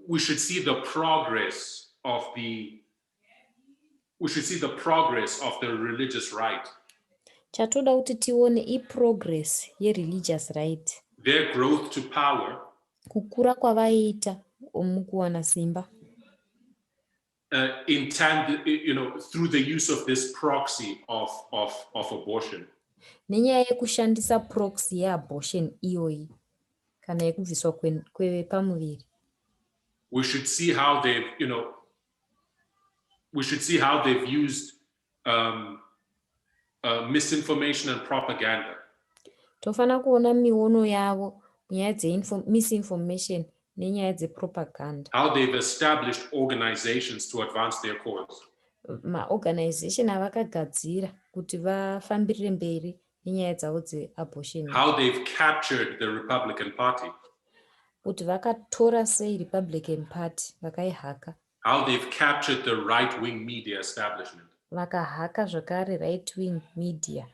we should see the progress of the religious right.
Chatoda kuti tione progress ye-religious right.
Their growth to power.
Kukura kwavaita mukuwana simba.
Through the use of this proxy of abortion.
Nenyaya yekushandisa proxy yeabortion iyoyi kana yekubviswa kwepamuviri.
We should see how they've used misinformation and propaganda.
Tofana kuona miono yavo nyaya misinformation nenyaya dzepropaganda.
How they've established organizations to advance their cause.
Maorganization avakagadzira kuti vafambirire mberi nenyaya dzavo dzeabortion.
How they've captured the Republican Party.
Kuti vakatora sei Republican Party vakaihaka.
How they've captured the right-wing media establishment.
Vakahaka zvakare right-wing media.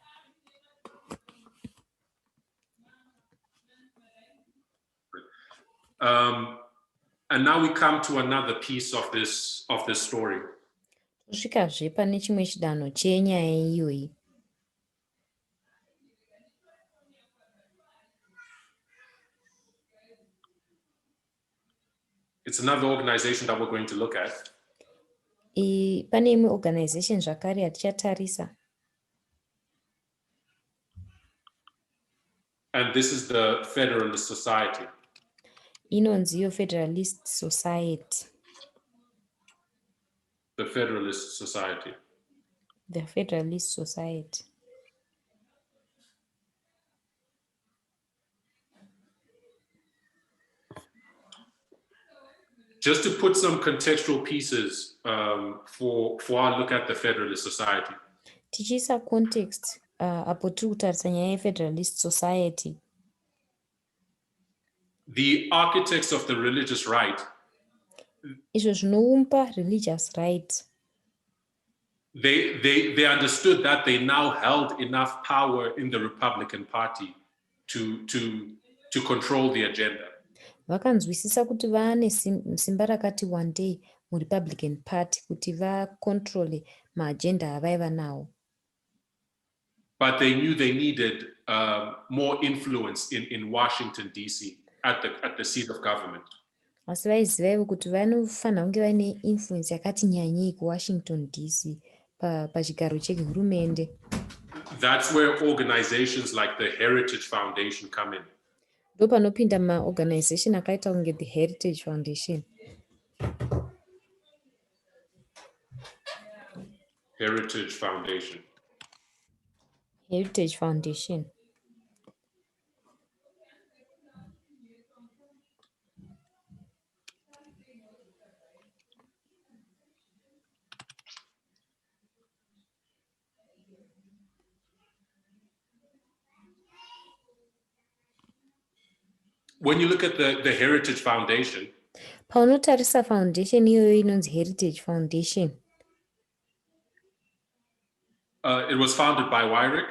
And now we come to another piece of this story.
Tosvikazve pane chimwe chidanho chenyaya iyoyi.
It's another organization that we're going to look at.
Pane imwe organization zvakare yatichatarisa.
And this is the Federalist Society.
inonzi iyo Federalist Society.
The Federalist Society.
The Federalist Society.
Just to put some contextual pieces for our look at the Federalist Society.
Tichiisa context apo tiri kutarisa nyaya yeFederalist Society.
The architects of the religious right,
izvo zvinoumba religious right,
they understood that they now held enough power in the Republican Party to control the agenda.
vakanzwisisa kuti vaane simba rakati wandei muRepublican Party kuti vakontrole maagenda avaiva nawo.
But they knew they needed more influence in Washington, D.C., at the seat of government.
Asi vaizivaiwo kuti vanofanira kunge vaine influence yakati nyanyei kuWashington, D.C., pachigaro chehurumende.
That's where organizations like the Heritage Foundation come in.
Ndo panopinda maorganization akaita kunge the Heritage Foundation.
Heritage Foundation.
Heritage Foundation.
When you look at the Heritage Foundation,
paunotarisa foundation iyoyo inonzi Heritage Foundation,
it was founded by Wyrick.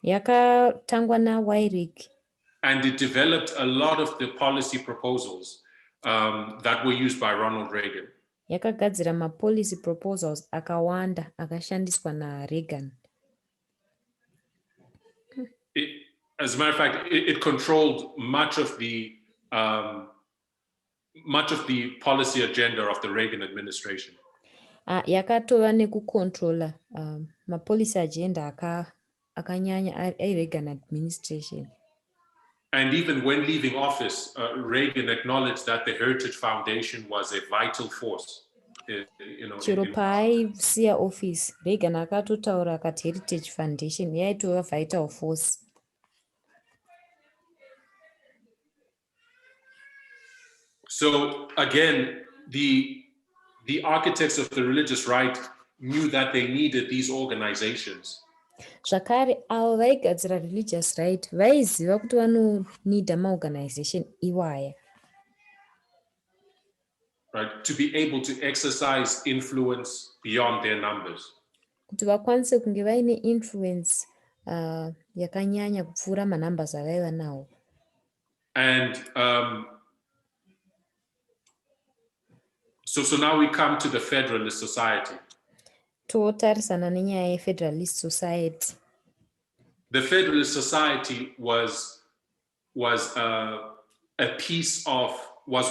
yakatangwa naWyrick.
And it developed a lot of the policy proposals that were used by Ronald Reagan.
Yakagadzira mapolicy proposals akawanda akashandiswa naReagan.
As a matter of fact, it controlled much of the policy agenda of the Reagan administration.
Yakatova nekukontrola mapolicy agenda akanyanya aReagan administration.
And even when leaving office, Reagan acknowledged that the Heritage Foundation was a vital force.
Chero paaisiya office, Reagan akatotaura akati Heritage Foundation yaitova vital force.
So again, the architects of the religious right knew that they needed these organizations.
Zvakare avo vaigadzira religious right vaiziva kuti vanonida maorganization iwaya.
Right, to be able to exercise influence beyond their numbers.
Kuti vakwanise kunge vaine influence yakanyanya kupfuura manumbers avaiva nawo.
And so now we come to the Federalist Society.
Totarisana nenyaya yeFederalist Society.
The Federalist Society was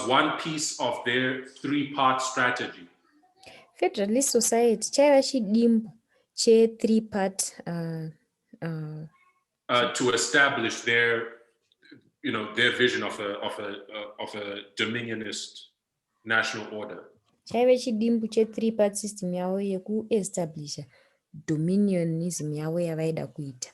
one piece of their three-part strategy.
Federalist Society chaiva chidimbu che-three-part
to establish their vision of a dominionist national order.
Chaiva chidimbu che-three-part system yavo yekuestablisha dominionism yavo yavaida kuita.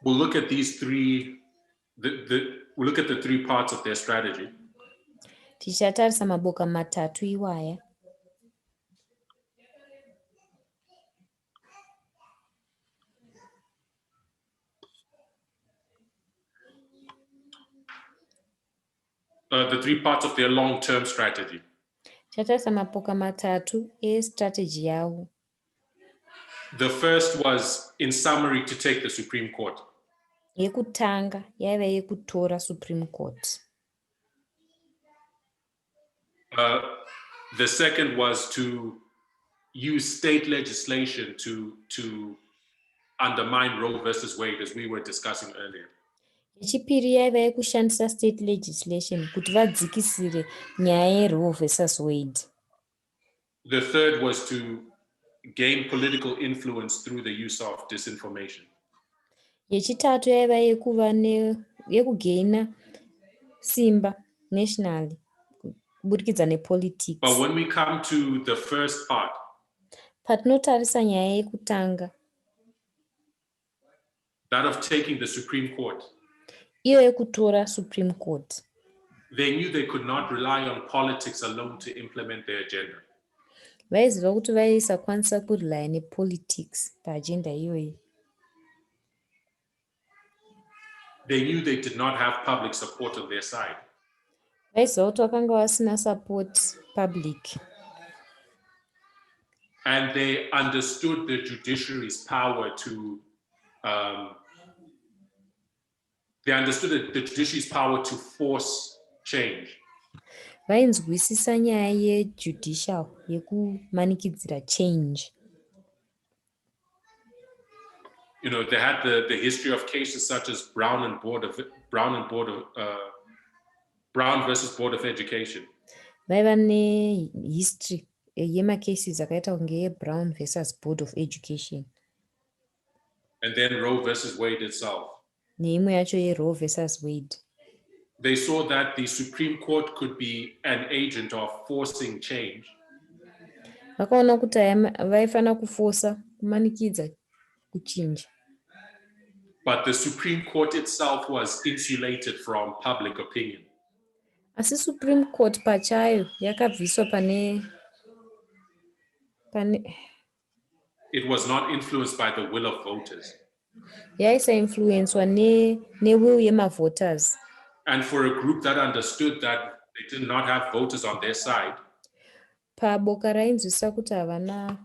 We'll look at these three. We'll look at the three parts of their strategy.
Tichatarisa maboka matatu iwaya.
The three parts of their long-term strategy.
Tichatarisa maboka matatu strategy yavo.
The first was, in summary, to take the Supreme Court.
Yekutanga yaiva yekutora Supreme Court.
The second was to use state legislation to undermine Roe versus Wade, as we were discussing earlier.
Yechipiri yaiva yekushandisa state legislation kuti vadzikisire nyaya yeRoe versus Wade.
The third was to gain political influence through the use of disinformation.
Yechitatu yaiva yekugaina simba nationally kuburikidza nepolitics.
But when we come to the first part,
patinotarisa nyaya yekutanga,
that of taking the Supreme Court,
iyo yekutora Supreme Court,
they knew they could not rely on politics alone to implement their agenda.
vaiziva kuti vaisakwanisa kurely nepolitics paagenda iyoyi.
They knew they did not have public support on their side.
Vaiziva kuti vakanga vasina support public.
And they understood the judiciary's power to force change.
Vainzwisisa nyaya yejudicial yekumanikidzira change.
They had the history of cases such as Brown versus Board of Education.
Vaiva nehistory yemacases akaita kunge Brown versus Board of Education.
And then Roe versus Wade itself.
Neimwe yacho yeRoe versus Wade.
They saw that the Supreme Court could be an agent of forcing change.
Vakaona kuti vaifana kuforsa kumanikidza kuchinja.
But the Supreme Court itself was insulated from public opinion.
Asi Supreme Court pachayo yakabviswa pane
It was not influenced by the will of voters.
Yaisainfluenswa newill yemavoters.
And for a group that understood that they did not have voters on their side,
paboka rainzwisisa kuti havana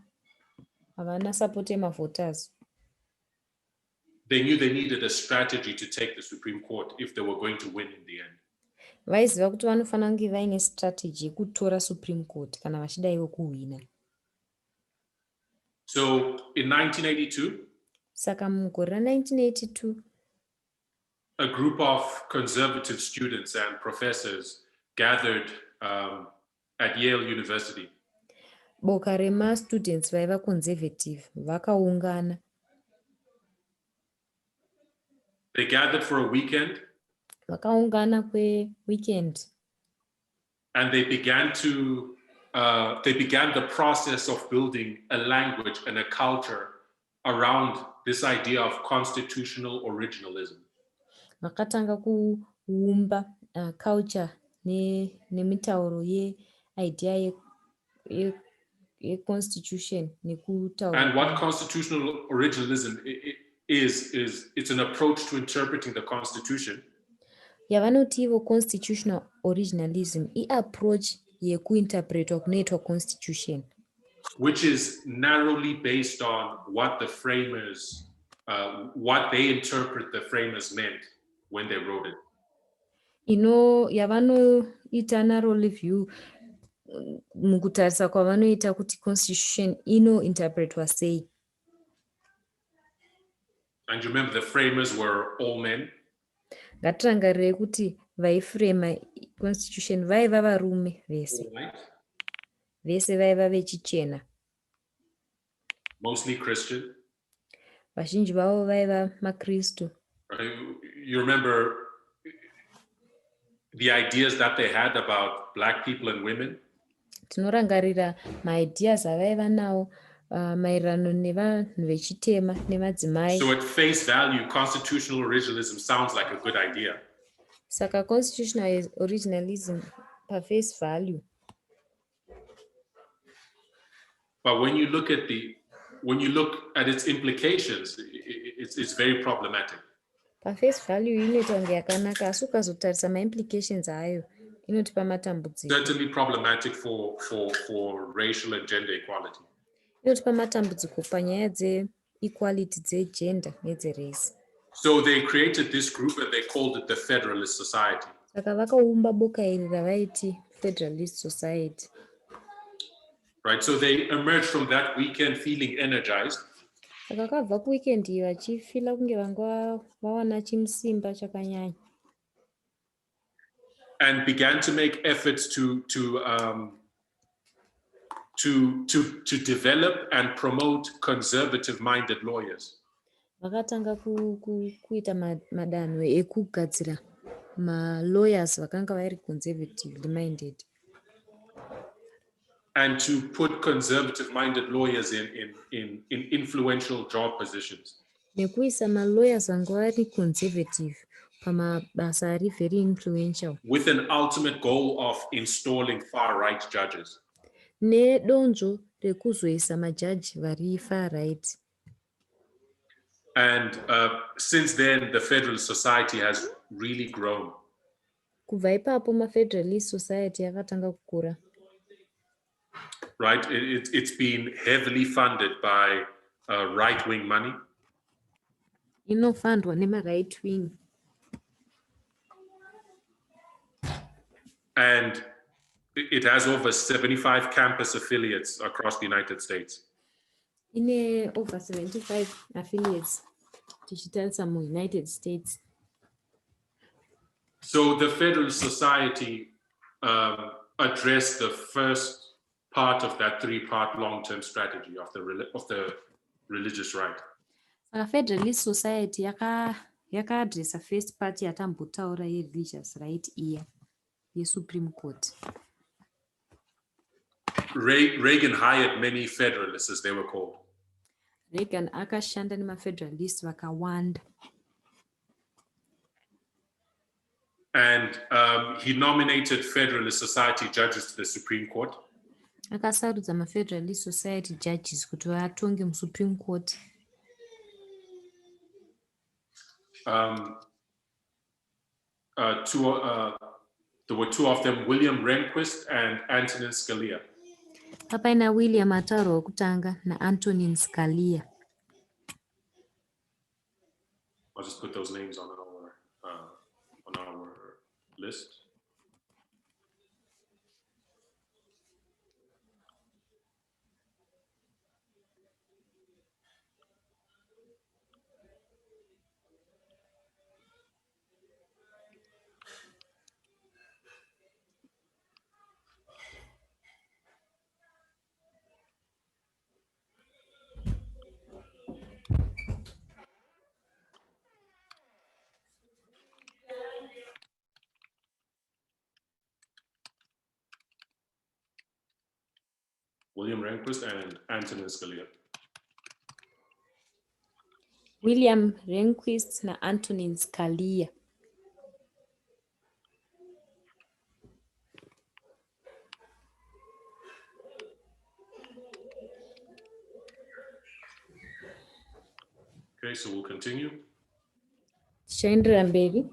support yemavoters,
they knew they needed a strategy to take the Supreme Court if they were going to win in the end.
Vaiziva kuti vanofanira kunge vaine strategy yekutora Supreme Court kana vachida ivo kuhwina.
So in 1982,
saka mugore ra1982,
a group of conservative students and professors gathered at Yale University.
Boka rema-students vaiva conservative vakaungana.
They gathered for a weekend.
Vakaungana kweweekend.
And they began the process of building a language and a culture around this idea of constitutional originalism.
Vakatanga kuumba culture nemitauro yeidea yeconstitution nekutaura.
And what constitutional originalism is it's an approach to interpreting the constitution.
Yavanoti ivo constitutional originalism approach yekuinterpretwa kunoitwa constitution,
which is narrowly based on what the framers, what they interpret the framers meant when they wrote it.
Yavanoita narrow view mukutarisa kwavanoita kuti constitution inointerpretwa sei.
And you remember the framers were all men.
Ngatirangarire kuti vaifrema constitution vaiva varume vese. Vese vaiva vechichena.
Mostly Christian.
Vazhinji vavo vaiva maKristu.
You remember the ideas that they had about black people and women?
Tinorangarira maideas avaiva nawo maererano nevanhu vechitema nemadzimai.
So at face value, constitutional originalism sounds like a good idea.
Saka constitutional originalism pa face value.
But when you look at its implications, it's very problematic.
Pa face value inoita kunge yakanaka, asi ukazotarisa maimplications ayo inotipa matambudziko.
Certainly problematic for racial and gender equality.
Inotipa matambudziko panyaya dzeequality dzegender nedzerace.
So they created this group and they called it the Federalist Society.
Saka vakaumba boka iri ravaiti Federalist Society.
Right, so they emerged from that weekend feeling energized.
Saka vakabva kuweekend iyi vachifila kunge vanga vawana chimusimba chakanyanya.
And began to make efforts to develop and promote conservative-minded lawyers.
Vakatanga kuita madanho ekugadzira ma-lawyers vakanga vari conservatively minded.
And to put conservative-minded lawyers in influential job positions.
Nekuisa ma-lawyers vanga vari conservative pamabasa ari very influential.
With an ultimate goal of installing far-right judges.
Nedonzvo rekuzoisa majaji vari far-right.
And since then, the Federalist Society has really grown.
Kubva ipapo ma-Federalist Society yakatanga kukura.
Right, it's been heavily funded by right-wing money.
Inofundwa nema-right wing.
And it has over 75 campus affiliates across the United States.
Ine over 75 affiliates tichitarisa mu-United States.
So the Federalist Society addressed the first part of that three-part long-term strategy of the religious right.
Federalist Society yakaadresa first part yatambotaura ye-religious right iya ye-Supreme Court.
Reagan hired many Federalists, as they were called.
Reagan akashanda nema-Federalist vakawanda.
And he nominated Federalist Society judges to the Supreme Court.
Akasarudza ma-Federalist Society judges kuti vatonge mu-Supreme Court.
There were two of them, William Rehnquist and Antonin Scalia.
Papaina William atauro wekutanga na Antonin Scalia.
I'll just put those names on our list. William Rehnquist and Antonin Scalia.
William Rehnquist na Antonin Scalia.
Okay, so we'll continue.
Tichaenderera mberi.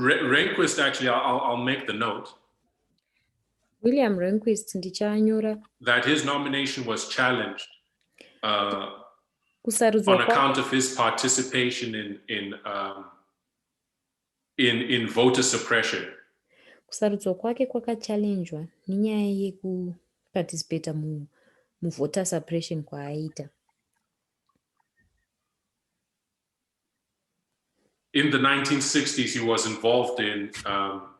Rehnquist, actually, I'll make the note.
William Rehnquist ndichanyora.
That his nomination was challenged on account of his participation in voter suppression.
Kusarudzwa kwake kwakachallenjwa nenyaya yekuparticipata mu-voter suppression kwaaita.
In the 1960s, he was involved in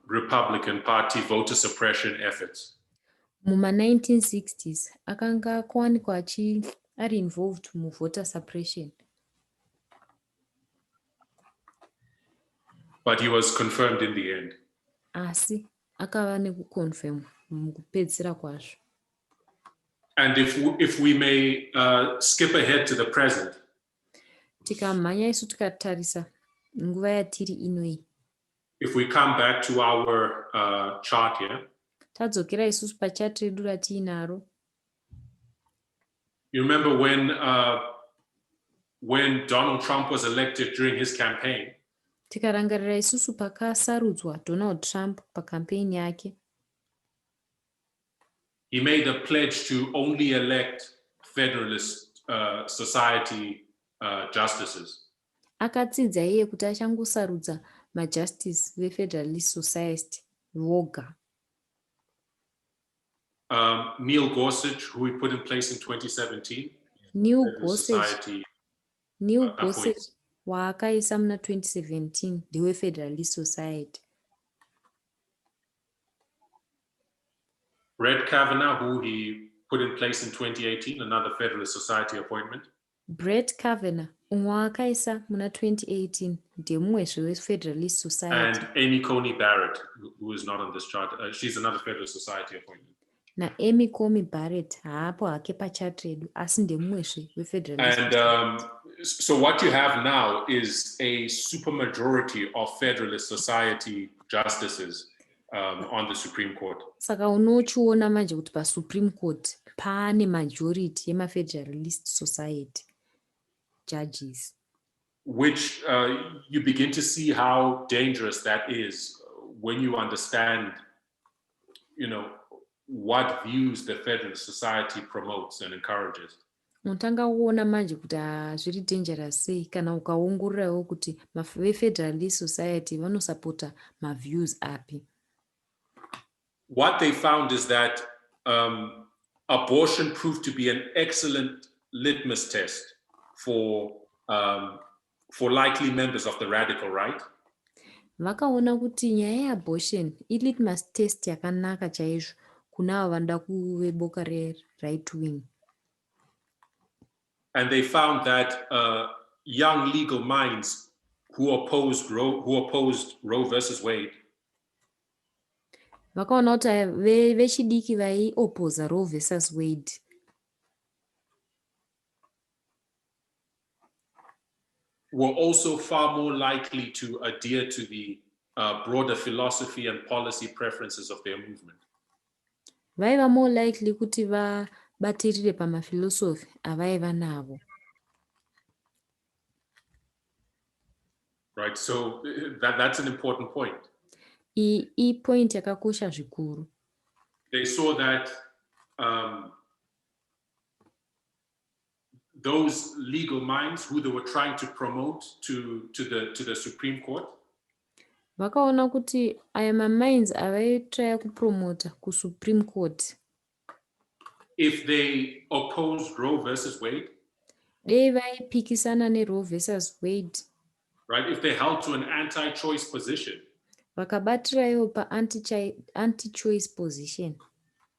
Republican Party voter suppression efforts.
Muma-1960s, akanga kuwanikwa ari involved mu-voter suppression.
But he was confirmed in the end.
Asi, akava nekuconfirm mukupedzisira kwazvo.
And if we may skip ahead to the present.
Tikamhanya isu tikatarisa nguva yatiri inoi.
If we come back to our chart here.
Tadzokera isusu pachati redu ratiinaro.
You remember when Donald Trump was elected during his campaign?
Tikarangarira isusu pakasarudzwa Donald Trump pakampeni yake.
He made a pledge to only elect Federalist Society justices.
Akatsidza iye kuti achangosarudza majustice ve-Federalist Society voga.
Neil Gorsuch, who we put in place in 2017.
Neil Gorsuch waakaisa muna 2017 ndeweFederalist Society.
Brett Kavanaugh, who he put in place in 2018, another Federalist Society appointment.
Brett Kavanaugh umwe waakaisa muna 2018 ndemumwezve weFederalist Society.
And Amy Coney Barrett, who is not on this chart. She's another Federalist Society appointment.
naAmy Coney Barrett haapo hake pachati redu asi ndemumwezve weFederalist
And so what you have now is a supermajority of Federalist Society justices on the Supreme Court.
Saka unochiona manje kuti paSupreme Court paane majority yemaFederalist Society judges.
Which you begin to see how dangerous that is when you understand, what views the Federalist Society promotes and encourages.
Unotanga kuona manje kuti zviri dangerous sei kana ukaongorerawo kuti veFederalist Society vanosapota maviews api.
What they found is that abortion proved to be an excellent litmus test for likely members of the radical right.
Vakaona kuti nyaya yeabortion ilitmus test yakanaka chaizvo kuna avo vanoda kuveboka re-right wing.
And they found that young legal minds who opposed Roe versus Wade
vakaona kuti vechidiki vaiopoza Roe versus Wade
were also far more likely to adhere to the broader philosophy and policy preferences of their movement.
vaiva more likely kuti vabatirire pamafilosophy avaiva navo.
Right, so that's an important point.
I point yakakosha zvikuru.
They saw that those legal minds who they were trying to promote to the Supreme Court,
vakaona kuti aya maminds avaitraya kupromota kuSupreme Court,
if they opposed Roe versus Wade,
dei vaipikisana neRoe versus Wade,
right, if they held to an anti-choice position,
vakabatiraiwo anti-choice position,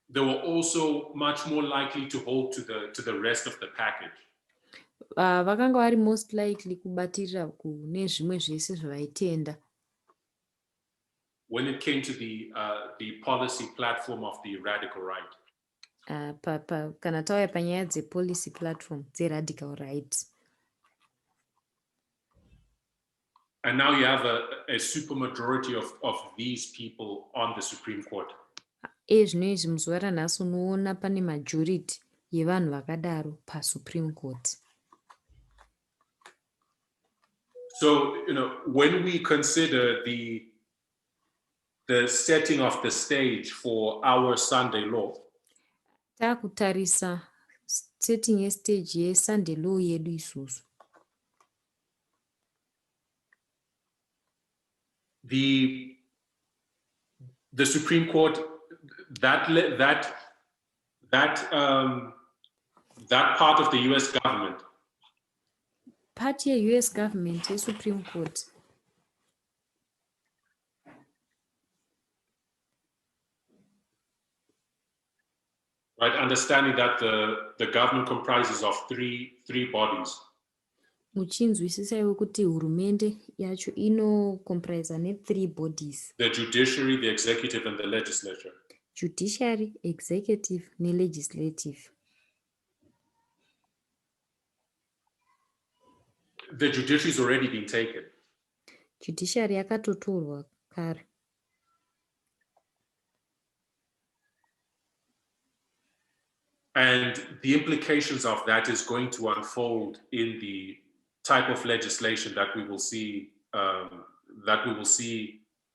they were also much more likely to hold to the rest of the package.
Vakanga vari most likely kubatirira kune zvimwe zvese zvavaitenda.
When it came to the policy platform of the radical right.
Kana tauya panyaya dzepolicy platform dze-radical right.
And now you have a supermajority of these people on the Supreme Court.
Zvinezvi muzuva ranhasi unoona pane majority yevanhu vakadaro paSupreme Court.
So, when we consider the setting of the stage for our Sunday law,
takutarisa setting yestage yeSunday law yedu isusu,
the Supreme Court, that part of the US government,
part ye-US government yeSupreme Court,
right, understanding that the government comprises of three bodies.
Muchinzwisisaiwo kuti hurumende yacho inocomprise ne3 bodies:
the judiciary, the executive, and the legislature.
Judiciary, executive ne-legislative.
The judiciary's already been taken.
Judiciary yakatotorwa kare.
And the implications of that is going to unfold in the type of legislation that we will see,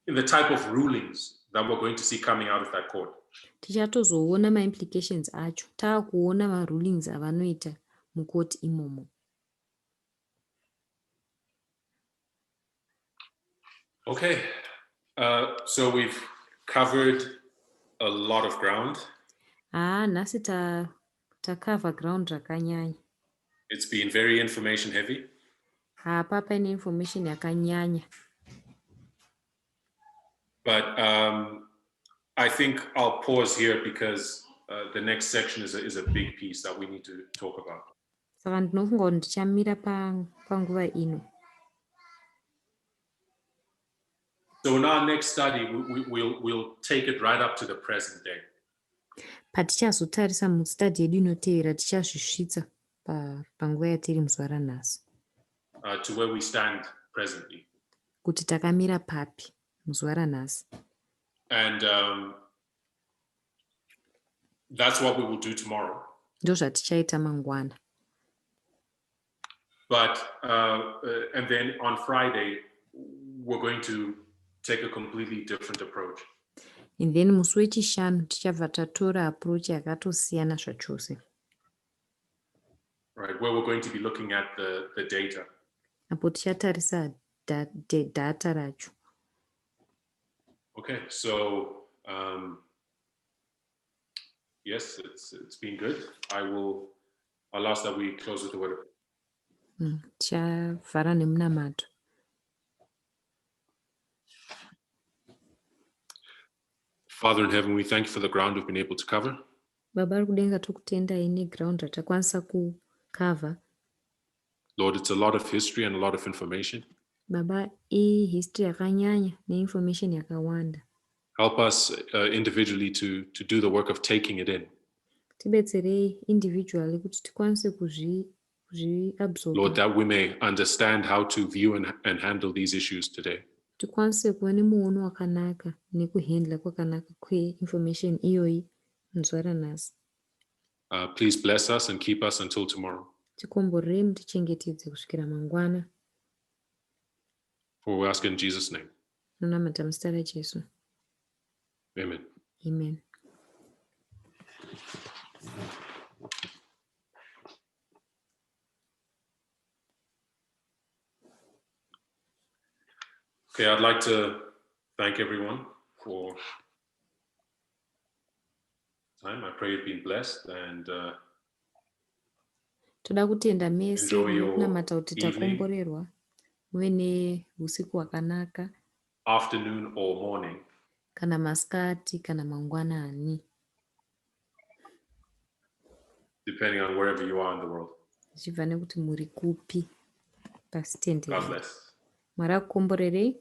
in the type of rulings that we're going to see coming out of that court.
Tichatozoona maimplications acho, taakuona marulings avanoita mukoti imomo.
Okay, so we've covered a lot of ground.
Nhasi takava ground rakanyanya.
It's been very information heavy.
hapa paine information yakanyanya.
But I think I'll pause here because the next section is a big piece that we need to talk about.
Saka ndinofunga kuti ndichamira panguva ino.
So in our next study, we'll take it right up to the present day.
Patichazotarisa mustadi yedu inotevera tichazvisvitsa panguva yatiri muzuva ranhasi.
To where we stand presently.
Kuti takamira papi muzuva ranhasi.
And that's what we will do tomorrow.
Ndo zvatichaita mangwana.
But and then on Friday we're going to take a completely different approach.
And then musi wechishanu tichabva tatora approach yakatosiyana zvachose.
Right, where we're going to be looking at the data.
Apo tichatarisa data racho.
Okay, so yes, it's been good. I'll ask that we close with the word of prayer.
Tichavhara nemunamato.
Father in heaven, we thank you for the ground we've been able to cover.
Baba ari kudenga tokutendai neground ratakwanisa kukava.
Lord, it's a lot of history and a lot of information.
Baba, history yakanyanya neinformation yakawanda.
Help us individually to do the work of taking it in.
Tibetserei individually kuti tikwanise kuzviabsorba.
Lord, that we may understand how to view and handle these issues today.
Tikwanise kuva nemuono wakanaka nekuhandla kwakanaka kweinformation iyoyi muzuva ranhasi.
Please bless us and keep us until tomorrow.
Tikomborei mutichengetedze kusvikira mangwana.
For we ask in Jesus' name.
Nonamata muzita raJesu.
Amen.
Amen.
Okay, I'd like to thank everyone for time. I pray you've been blessed and
toda kutenda mese
enjoy your
nokunamata kuti
evening,
takomborerwa muve neusiku hwakanaka,
afternoon or morning,
kana masikati kana mangwanani,
depending on wherever you are in the world.
zvichibva nekuti muri kupi pasi tende.
God bless.
Mwari akukomborerei.